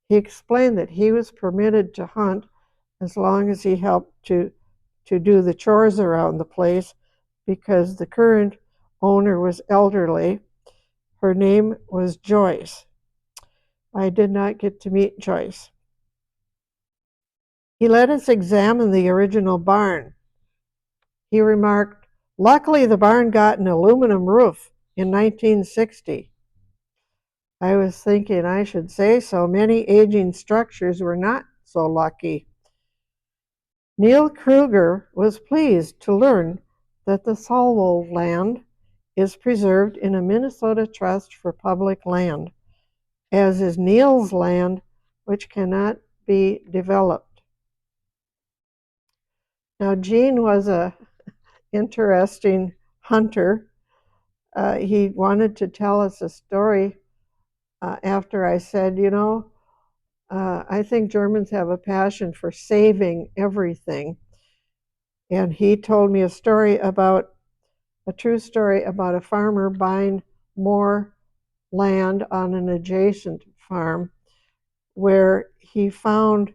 He explained that he was permitted to hunt as long as he helped to do the chores around the place because the current owner was elderly. Her name was Joyce. I did not get to meet Joyce. He let us examine the original barn. He remarked, luckily the barn got an aluminum roof in 1960. I was thinking I should say so. Many aging structures were not so lucky. Neil Kruger was pleased to learn that the Sulwold land is preserved in a Minnesota Trust for Public Land, as is Neil's land, which cannot be developed. Now, Gene was an interesting hunter. He wanted to tell us a story after I said, I think Germans have a passion for saving everything. And he told me a true story about a farmer buying more land on an adjacent farm where he found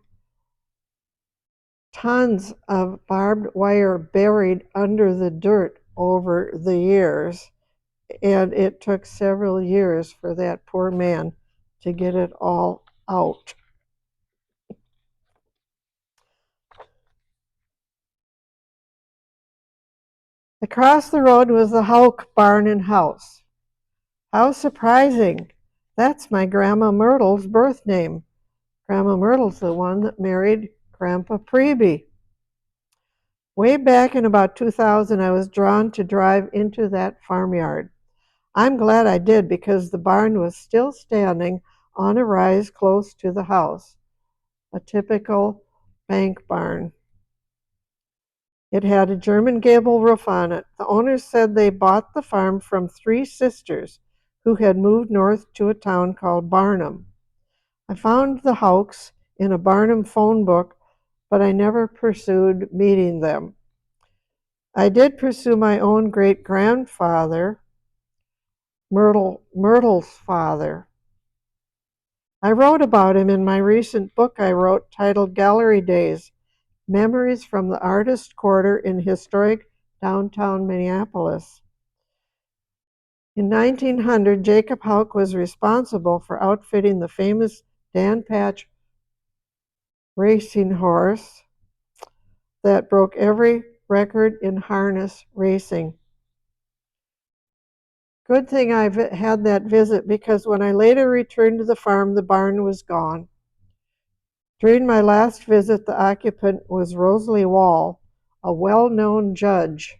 tons of barbed wire buried under the dirt over the years. And it took several years for that poor man to get it all out. Across the road was the Houck barn and house. How surprising! That's my Grandma Myrtle's birth name. Grandma Myrtle's the one that married Grandpa Priebe. Way back in about 2000, I was drawn to drive into that farmyard. I'm glad I did because the barn was still standing on a rise close to the house, a typical bank barn. It had a German gable roof on it. The owners said they bought the farm from three sisters who had moved north to a town called Barnum. I found the Houcks in a Barnum phone book, but I never pursued meeting them. I did pursue my own great-grandfather, Myrtle's father. I wrote about him in my recent book I wrote titled Gallery Days, Memories from the Artist Quarter in Historic Downtown Minneapolis. In 1900, Jacob Houck was responsible for outfitting the famous Dan Patch racing horse that broke every record in harness racing. Good thing I had that visit because when I later returned to the farm, the barn was gone. During my last visit, the occupant was Rosalie Wall, a well-known judge.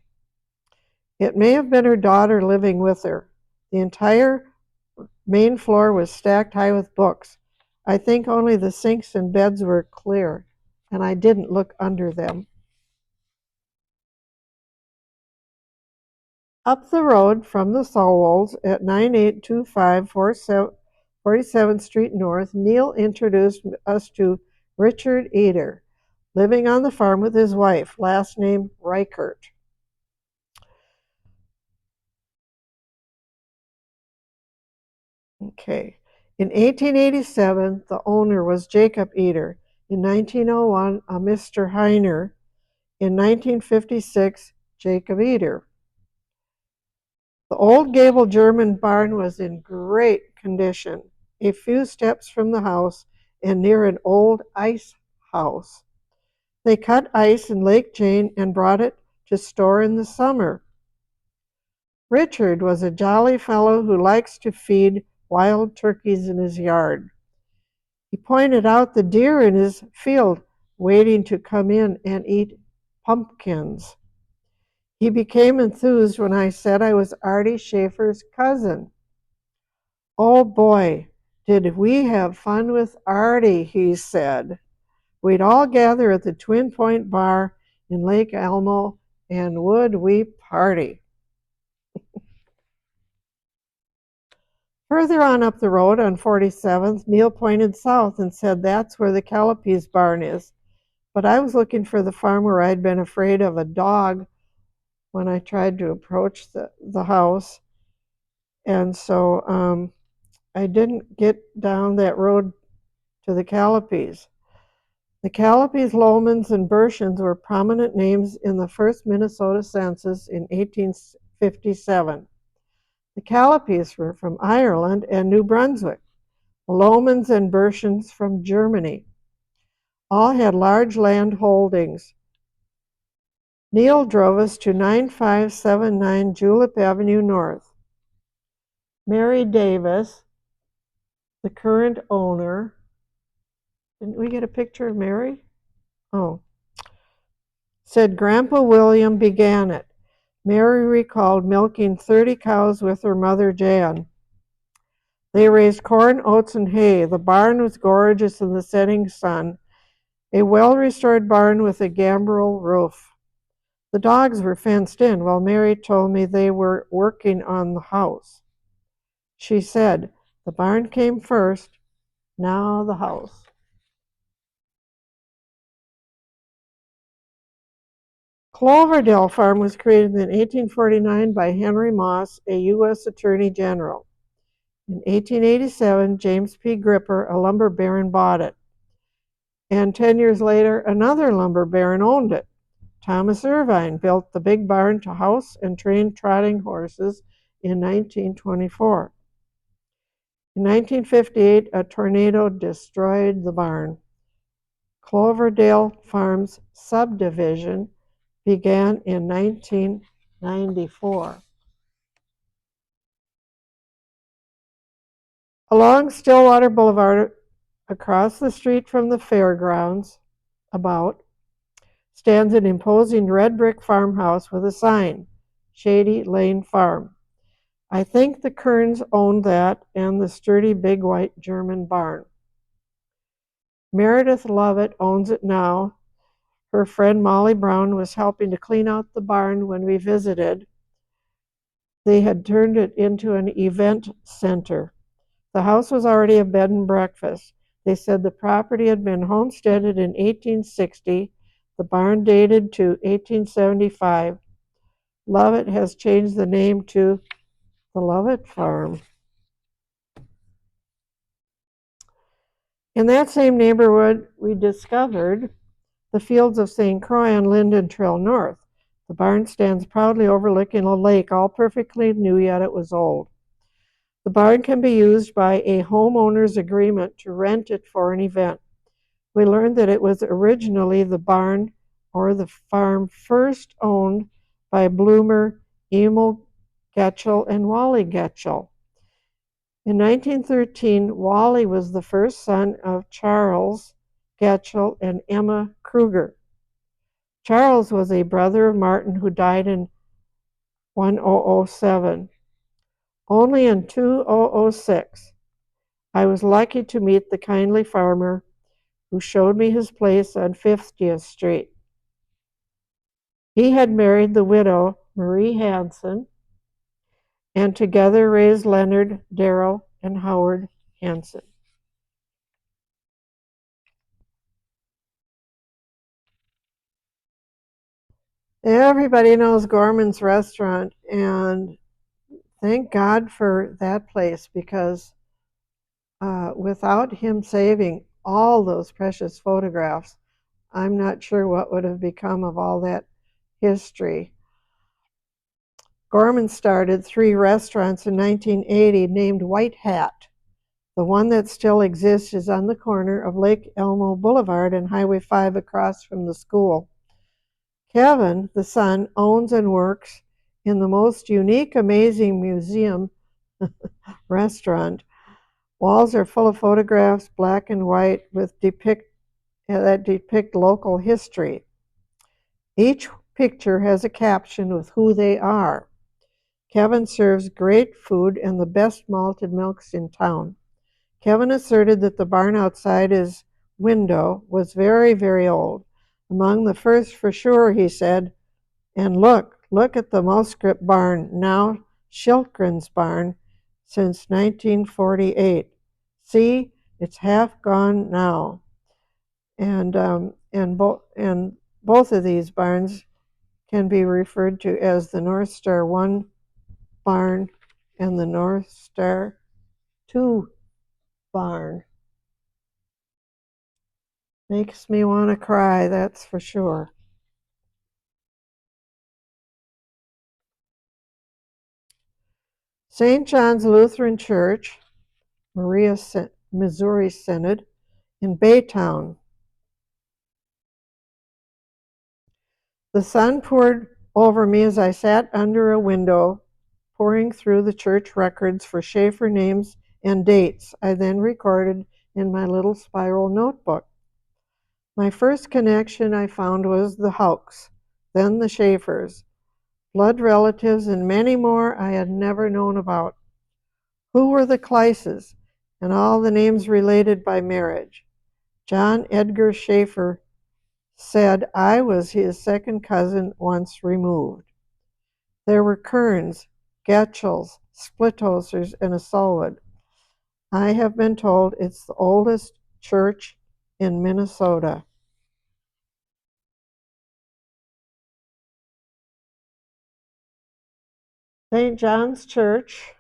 It may have been her daughter living with her. The entire main floor was stacked high with books. I think only the sinks and beds were clear, and I didn't look under them. Up the road from the Sowolds at 9825 47th Street North, Neil introduced us to Richard Eder, living on the farm with his wife, last name Reichert. Okay. In 1887, the owner was Jacob Eder. In 1901, a Mr. Heiner. In 1956, Jacob Eder. The old gable German barn was in great condition, a few steps from the house and near an old ice house. They cut ice in Lake Jane and brought it to store in the summer. Richard was a jolly fellow who likes to feed wild turkeys in his yard. He pointed out the deer in his field waiting to come in and eat pumpkins. He became enthused when I said I was Artie Schaefer's cousin. Oh boy, did we have fun with Artie, he said. We'd all gather at the Twin Point Bar in Lake Elmo, and would we party. Further on up the road on 47th, Neil pointed south and said that's where the Calipes barn is. But I was looking for the farm where I'd been afraid of a dog when I tried to approach the house. And so I didn't get down that road to the Calipes. The Calipes, Lomans, and Bershans were prominent names in the first Minnesota census in 1857. The Calipes were from Ireland and New Brunswick, the Lomans and Bershans from Germany. All had large land holdings. Neil drove us to 9579 Julep Avenue North. Mary Davis, the current owner, didn't we get a picture of Mary? Oh. Said Grandpa William began it. Mary recalled milking 30 cows with her mother Jan. They raised corn, oats, and hay. The barn was gorgeous in the setting sun, a well-restored barn with a gambrel roof. The dogs were fenced in while Mary told me they were working on the house. She said, the barn came first, now the house. Cloverdale Farm was created in 1849 by Henry Moss, a U.S. Attorney General. In 1887, James P. Gripper, a lumber baron, bought it. And 10 years later, another lumber baron owned it. Thomas Irvine built the big barn to house and train trotting horses in 1924. In 1958, a tornado destroyed the barn. Cloverdale Farms subdivision began in 19 1894. Along Stillwater Boulevard, across the street from the fairgrounds, stands an imposing red brick farmhouse with a sign, Shady Lane Farm. I think the Kerns owned that and the sturdy big white German barn. Meredith Lovett owns it now. Her friend Molly Brown was helping to clean out the barn when we visited. They had turned it into an event center. The house was already a bed and breakfast. They said the property had been homesteaded in 1860. The barn dated to 1875. Lovett has changed the name to the Lovett Farm. In that same neighborhood, we discovered the fields of St. Croix on Linden Trail North. The barn stands proudly overlooking a lake, all perfectly new, yet it was old. The barn can be used by a homeowner's agreement to rent it for an event. We learned that it was originally the barn or the farm first owned by Bloomer, Aamodt Getchell, and Wally Getchell. In 1913, Wally was the first son of Charles Getchell and Emma Kruger. Charles was a brother of Martin who died in 1007. Only in 2006, I was lucky to meet the kindly farmer who showed me his place on 50th Street. He had married the widow, Marie Hansen, and together raised Leonard, Darrell, and Howard Hansen. Everybody knows Gorman's Restaurant, and thank God for that place, because without him saving all those precious photographs, I'm not sure what would have become of all that history. Gorman started 3 restaurants in 1980 named White Hat. The one that still exists is on the corner of Lake Elmo Boulevard and Highway 5 across from the school. Kevin, the son, owns and works in the most unique, amazing museum restaurant. Walls are full of photographs, black and white, that depict local history. Each picture has a caption with who they are. Kevin serves great food and the best malted milks in town. Kevin asserted that the barn outside his window was very, very old. Among the first for sure, he said. And look at the Muscript barn, now Schilkren's barn, since 1948. See, it's half gone now. And both of these barns can be referred to as the North Star 1 barn and the North Star 2 barn. Makes me want to cry, that's for sure. St. John's Lutheran Church, Missouri Synod, in Baytown. The sun poured over me as I sat under a window, poring through the church records for Schaefer names and dates I then recorded in my little spiral notebook. My first connection I found was the Houcks, then the Schaefers, blood relatives, and many more I had never known about. Who were the Kleises, and all the names related by marriage? John Edgar Schaefer said I was his second cousin once removed. There were Kerns, Getchells, Splitosers, and a Sulwood. I have been told it's the oldest church in Minnesota. St. John's Church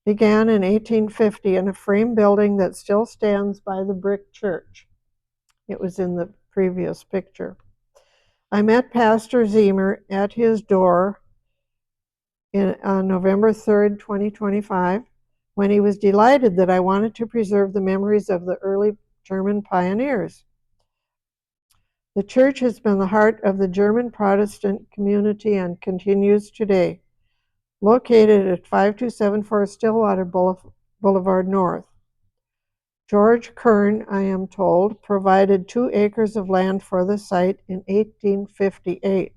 began in 1850 in a frame building that still stands by the brick church. It was in the previous picture. I met Pastor Zemer at his door on November 3rd, 2025, when he was delighted that I wanted to preserve the memories of the early German pioneers. The church has been the heart of the German Protestant community and continues today, located at 5274 Stillwater Boulevard North. George Kern, I am told, provided 2 acres of land for the site in 1858.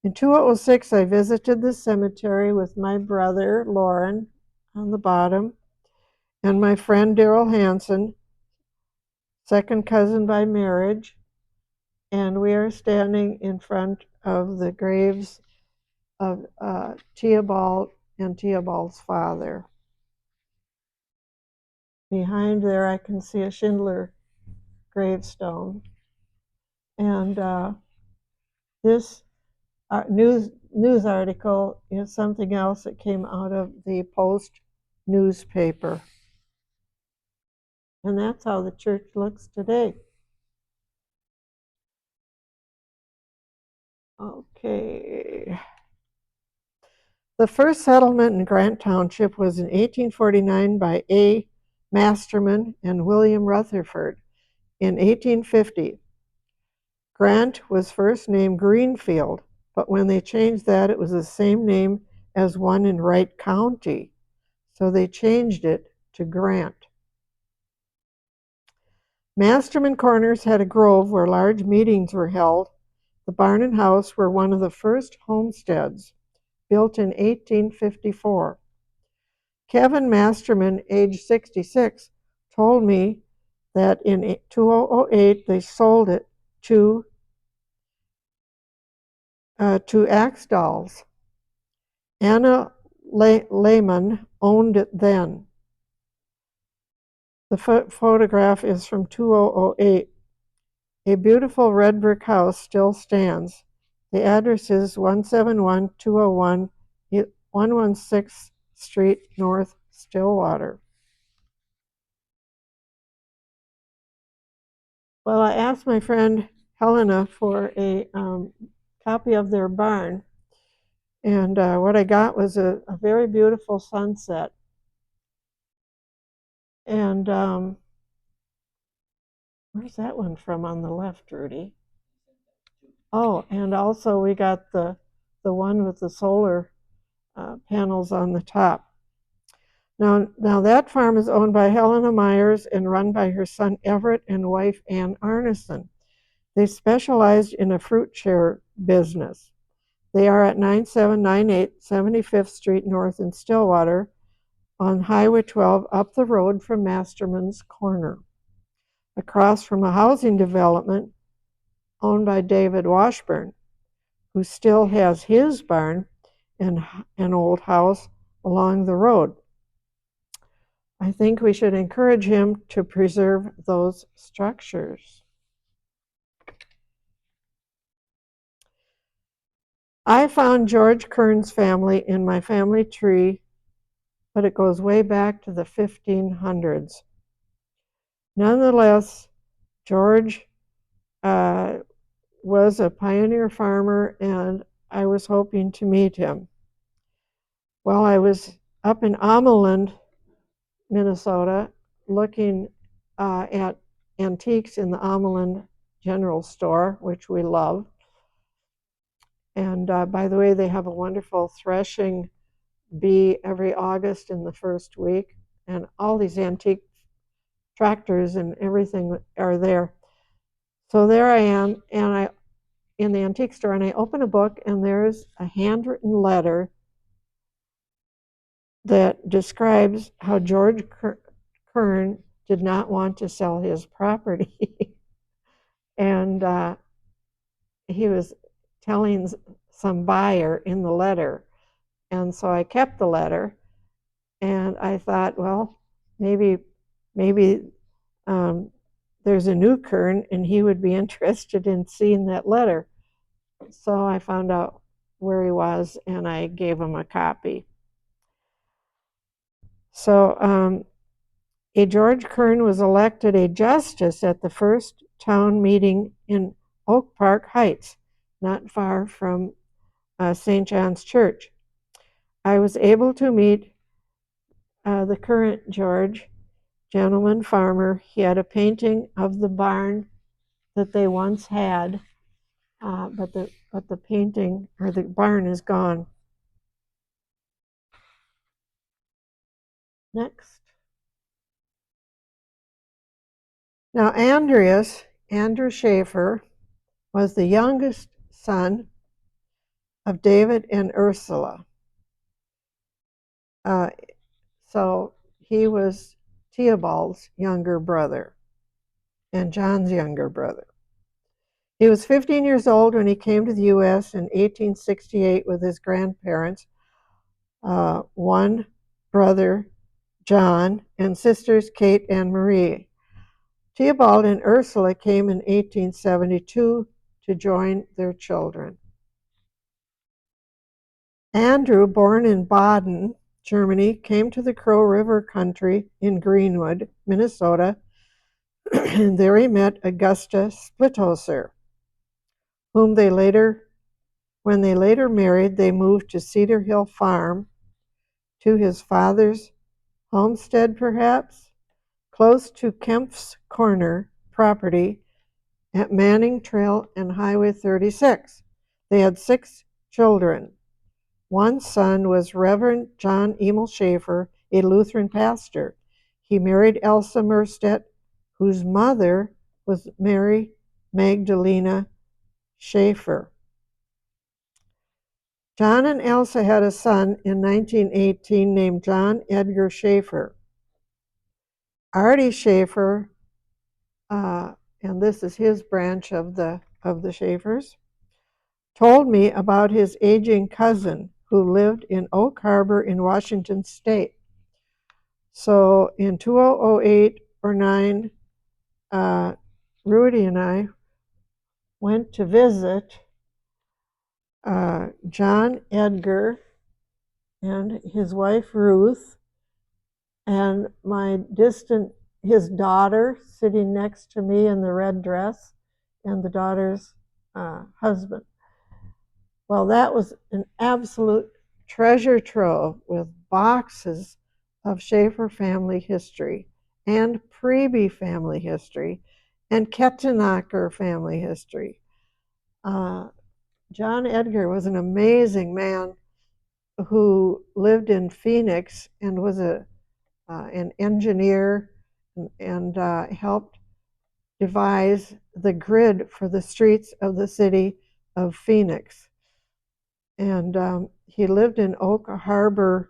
In 2006, I visited the cemetery with my brother, Lauren, on the bottom, and my friend, Daryl Hansen, second cousin by marriage, and we are standing in front of the graves of Theobald and Theobald's father. Behind there, I can see a Schindler gravestone. And this news article is something else that came out of the Post newspaper. And that's how the church looks today. Okay. The first settlement in Grant Township was in 1849 by A. Masterman and William Rutherford. In 1850, Grant was first named Greenfield, but when they changed that, it was the same name as one in Wright County, so they changed it to Grant. Masterman Corners had a grove where large meetings were held. The barn and house were one of the first homesteads, built in 1854. Kevin Masterman, age 66, told me that in 2008 they sold it to Axdalls. Anna Lehman owned it then. The photograph is from 2008. A beautiful red brick house still stands. The address is 171201 116th Street, North Stillwater. Well, I asked my friend Helena for a copy of their barn, and what I got was a very beautiful sunset. And where's that one from on the left, Rudy? Oh, and also we got the one with the solar panels on the top. Now that farm is owned by Helena Myers and run by her son Everett and wife Ann Arneson. They specialized in a fruit chair business. They are at 9798 75th Street North in Stillwater on Highway 12 up the road from Masterman's Corner, across from a housing development owned by David Washburn, who still has his barn and an old house along the road. I think we should encourage him to preserve those structures. I found George Kern's family in my family tree, but it goes way back to the 1500s. Nonetheless, George was a pioneer farmer, and I was hoping to meet him. Well, I was up in Aamodt, Minnesota, looking at antiques in the Aamodt General Store, which we love. And by the way, they have a wonderful threshing bee every August in the first week, and all these antique tractors and everything are there. So there I am, and in the antique store, and I open a book, and there's a handwritten letter that describes how George Kern did not want to sell his property. And he was telling some buyer in the letter. And so I kept the letter, and I thought, well, maybe there's a new Kern, and he would be interested in seeing that letter. So I found out where he was, and I gave him a copy. So a George Kern was elected a justice at the first town meeting in Oak Park Heights, not far from St. John's Church. I was able to meet the current George, gentleman farmer. He had a painting of the barn that they once had, but the painting or the barn is gone. Next. Now Andrew Schaefer, was the youngest son of David and Ursula. So he was Theobald's younger brother and John's younger brother. He was 15 years old when he came to the U.S. in 1868 with his grandparents, one brother, John, and sisters Kate and Marie. Theobald and Ursula came in 1872 to join their children. Andrew, born in Baden, Germany, came to the Crow River country in Greenwood, Minnesota, and there he met Augusta Splithoser, whom when they later married, they moved to Cedar Hill Farm, to his father's homestead perhaps, close to Kempf's Corner property at Manning Trail and Highway 36. They had 6 children. One son was Reverend John Emil Schaefer, a Lutheran pastor. He married Elsa Merstedt, whose mother was Mary Magdalena Schaefer. John and Elsa had a son in 1918 named John Edgar Schaefer. Artie Schaefer, and this is his branch of the Schaefers, told me about his aging cousin who lived in Oak Harbor in Washington State. So in 2008 or 9, Rudy and I went to visit John Edgar and his wife Ruth, and his daughter sitting next to me in the red dress, and the daughter's husband. Well, that was an absolute treasure trove with boxes of Schaefer family history and Priebe family history and Kettenacker family history. John Edgar was an amazing man who lived in Phoenix and was an engineer and helped devise the grid for the streets of the city of Phoenix. And he lived in Oak Harbor,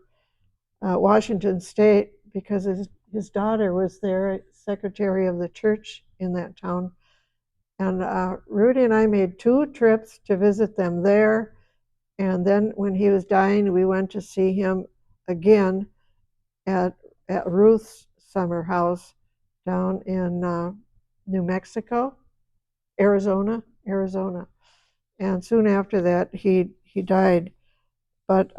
Washington State, because his daughter was there, secretary of the church in that town. And Rudy and I made 2 trips to visit them there. And then when he was dying, we went to see him again at Ruth's summer house down in New Mexico, Arizona. And soon after that, he died. But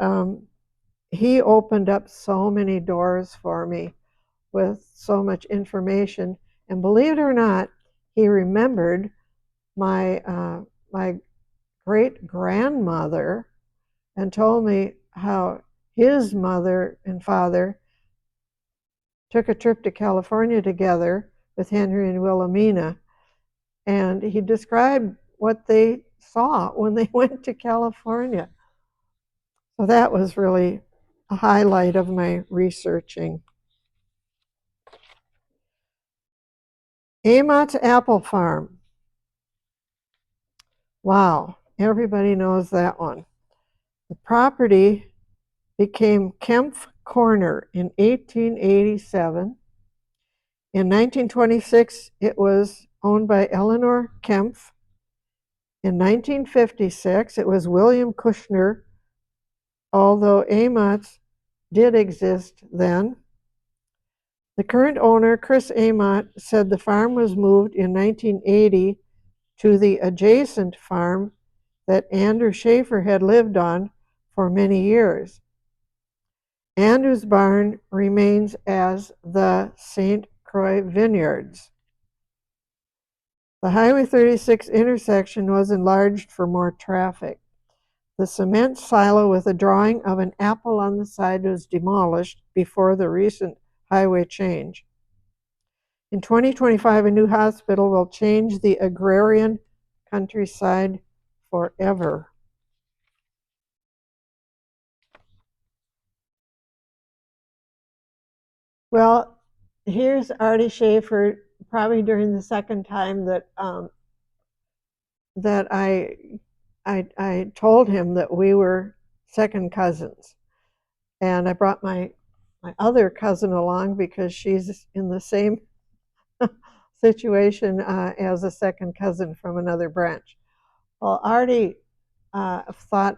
he opened up so many doors for me with so much information. And believe it or not, he remembered my great grandmother and told me how his mother and father took a trip to California together with Henry and Wilhelmina. And he described what they saw when they went to California. So that was really a highlight of my researching. Aamot's Apple Farm. Wow, everybody knows that one. The property became Kempf Corner in 1887. In 1926, it was owned by Eleanor Kempf. In 1956, it was William Kushner, although Aamodt did exist then. The current owner, Chris Aamodt, said the farm was moved in 1980 to the adjacent farm that Andrew Schaefer had lived on for many years. Andrew's barn remains as the St. Croix Vineyards. The Highway 36 intersection was enlarged for more traffic. The cement silo with a drawing of an apple on the side was demolished before the recent highway change. In 2025, a new hospital will change the agrarian countryside forever. Well, here's Artie Schaefer, probably during the second time that I told him that we were second cousins, and I brought my other cousin along because she's in the same situation as a second cousin from another branch. Well, Artie thought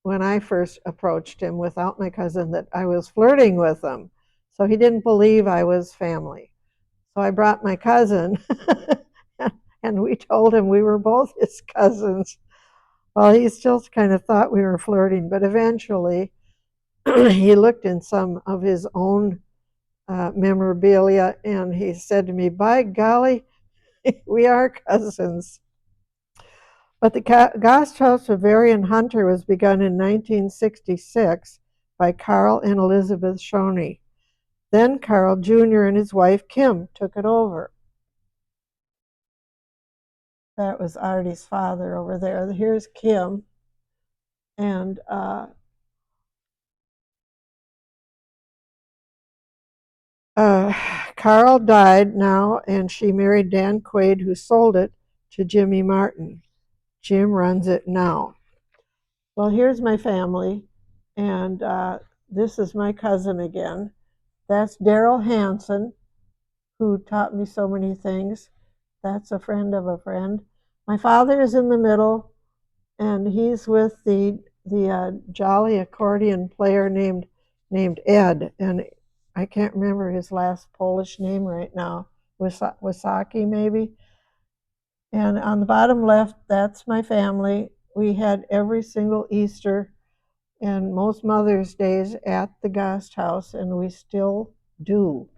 when I first approached him without my cousin that I was flirting with him, so he didn't believe I was family. So I brought my cousin, and we told him we were both his cousins. Well, he still kind of thought we were flirting, but eventually he looked in some of his own memorabilia and he said to me, "By golly, we are cousins." But the Gasthaus Bavarian Hunter was begun in 1966 by Carl and Elizabeth Schoney. Then Carl Jr. and his wife Kim took it over. That was Artie's father over there. Here's Kim. And Carl died now, and she married Dan Quaid, who sold it to Jimmy Martin. Jim runs it now. Well, here's my family, and this is my cousin again. That's Daryl Hansen, who taught me so many things. That's a friend of a friend. My father is in the middle, and he's with the jolly accordion player named Ed, and I can't remember his last Polish name right now. Wysocki, maybe. And on the bottom left, that's my family. We had every single Easter and most Mother's Days at the Gasthaus, and we still do.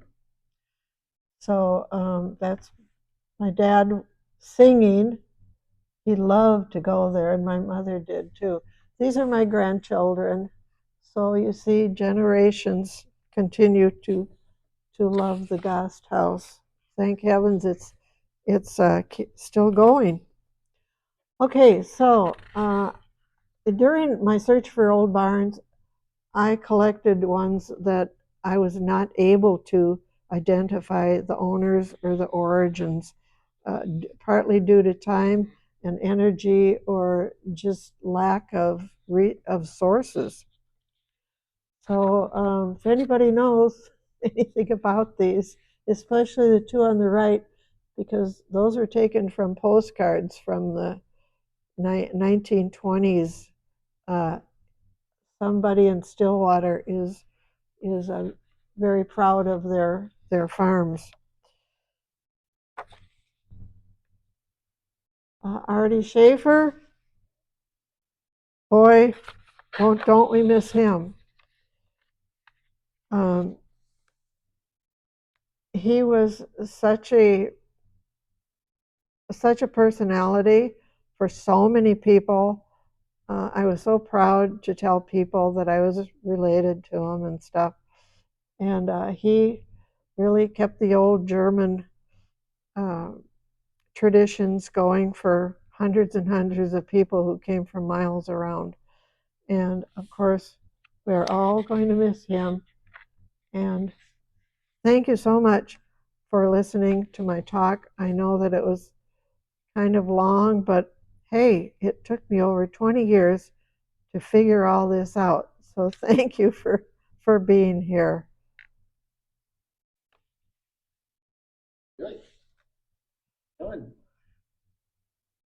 So that's my dad singing. He loved to go there, and my mother did too. These are my grandchildren. So you see, generations continue to love the Gasthaus. Thank heavens it's still going. Okay, so during my search for old barns, I collected ones that I was not able to identify the owners or the origins, partly due to time and energy or just lack of sources. So if anybody knows anything about these, especially the two on the right, because those are taken from postcards from the 1920s. Somebody in Stillwater is very proud of their farms. Artie Schaefer, boy, don't we miss him. He was such a personality for so many people. I was so proud to tell people that I was related to him and stuff. And he really kept the old German traditions going for hundreds and hundreds of people who came from miles around. And of course, we're all going to miss him. And thank you so much for listening to my talk. I know that it was kind of long, but hey, it took me over 20 years to figure all this out. So thank you for being here. Good. Done.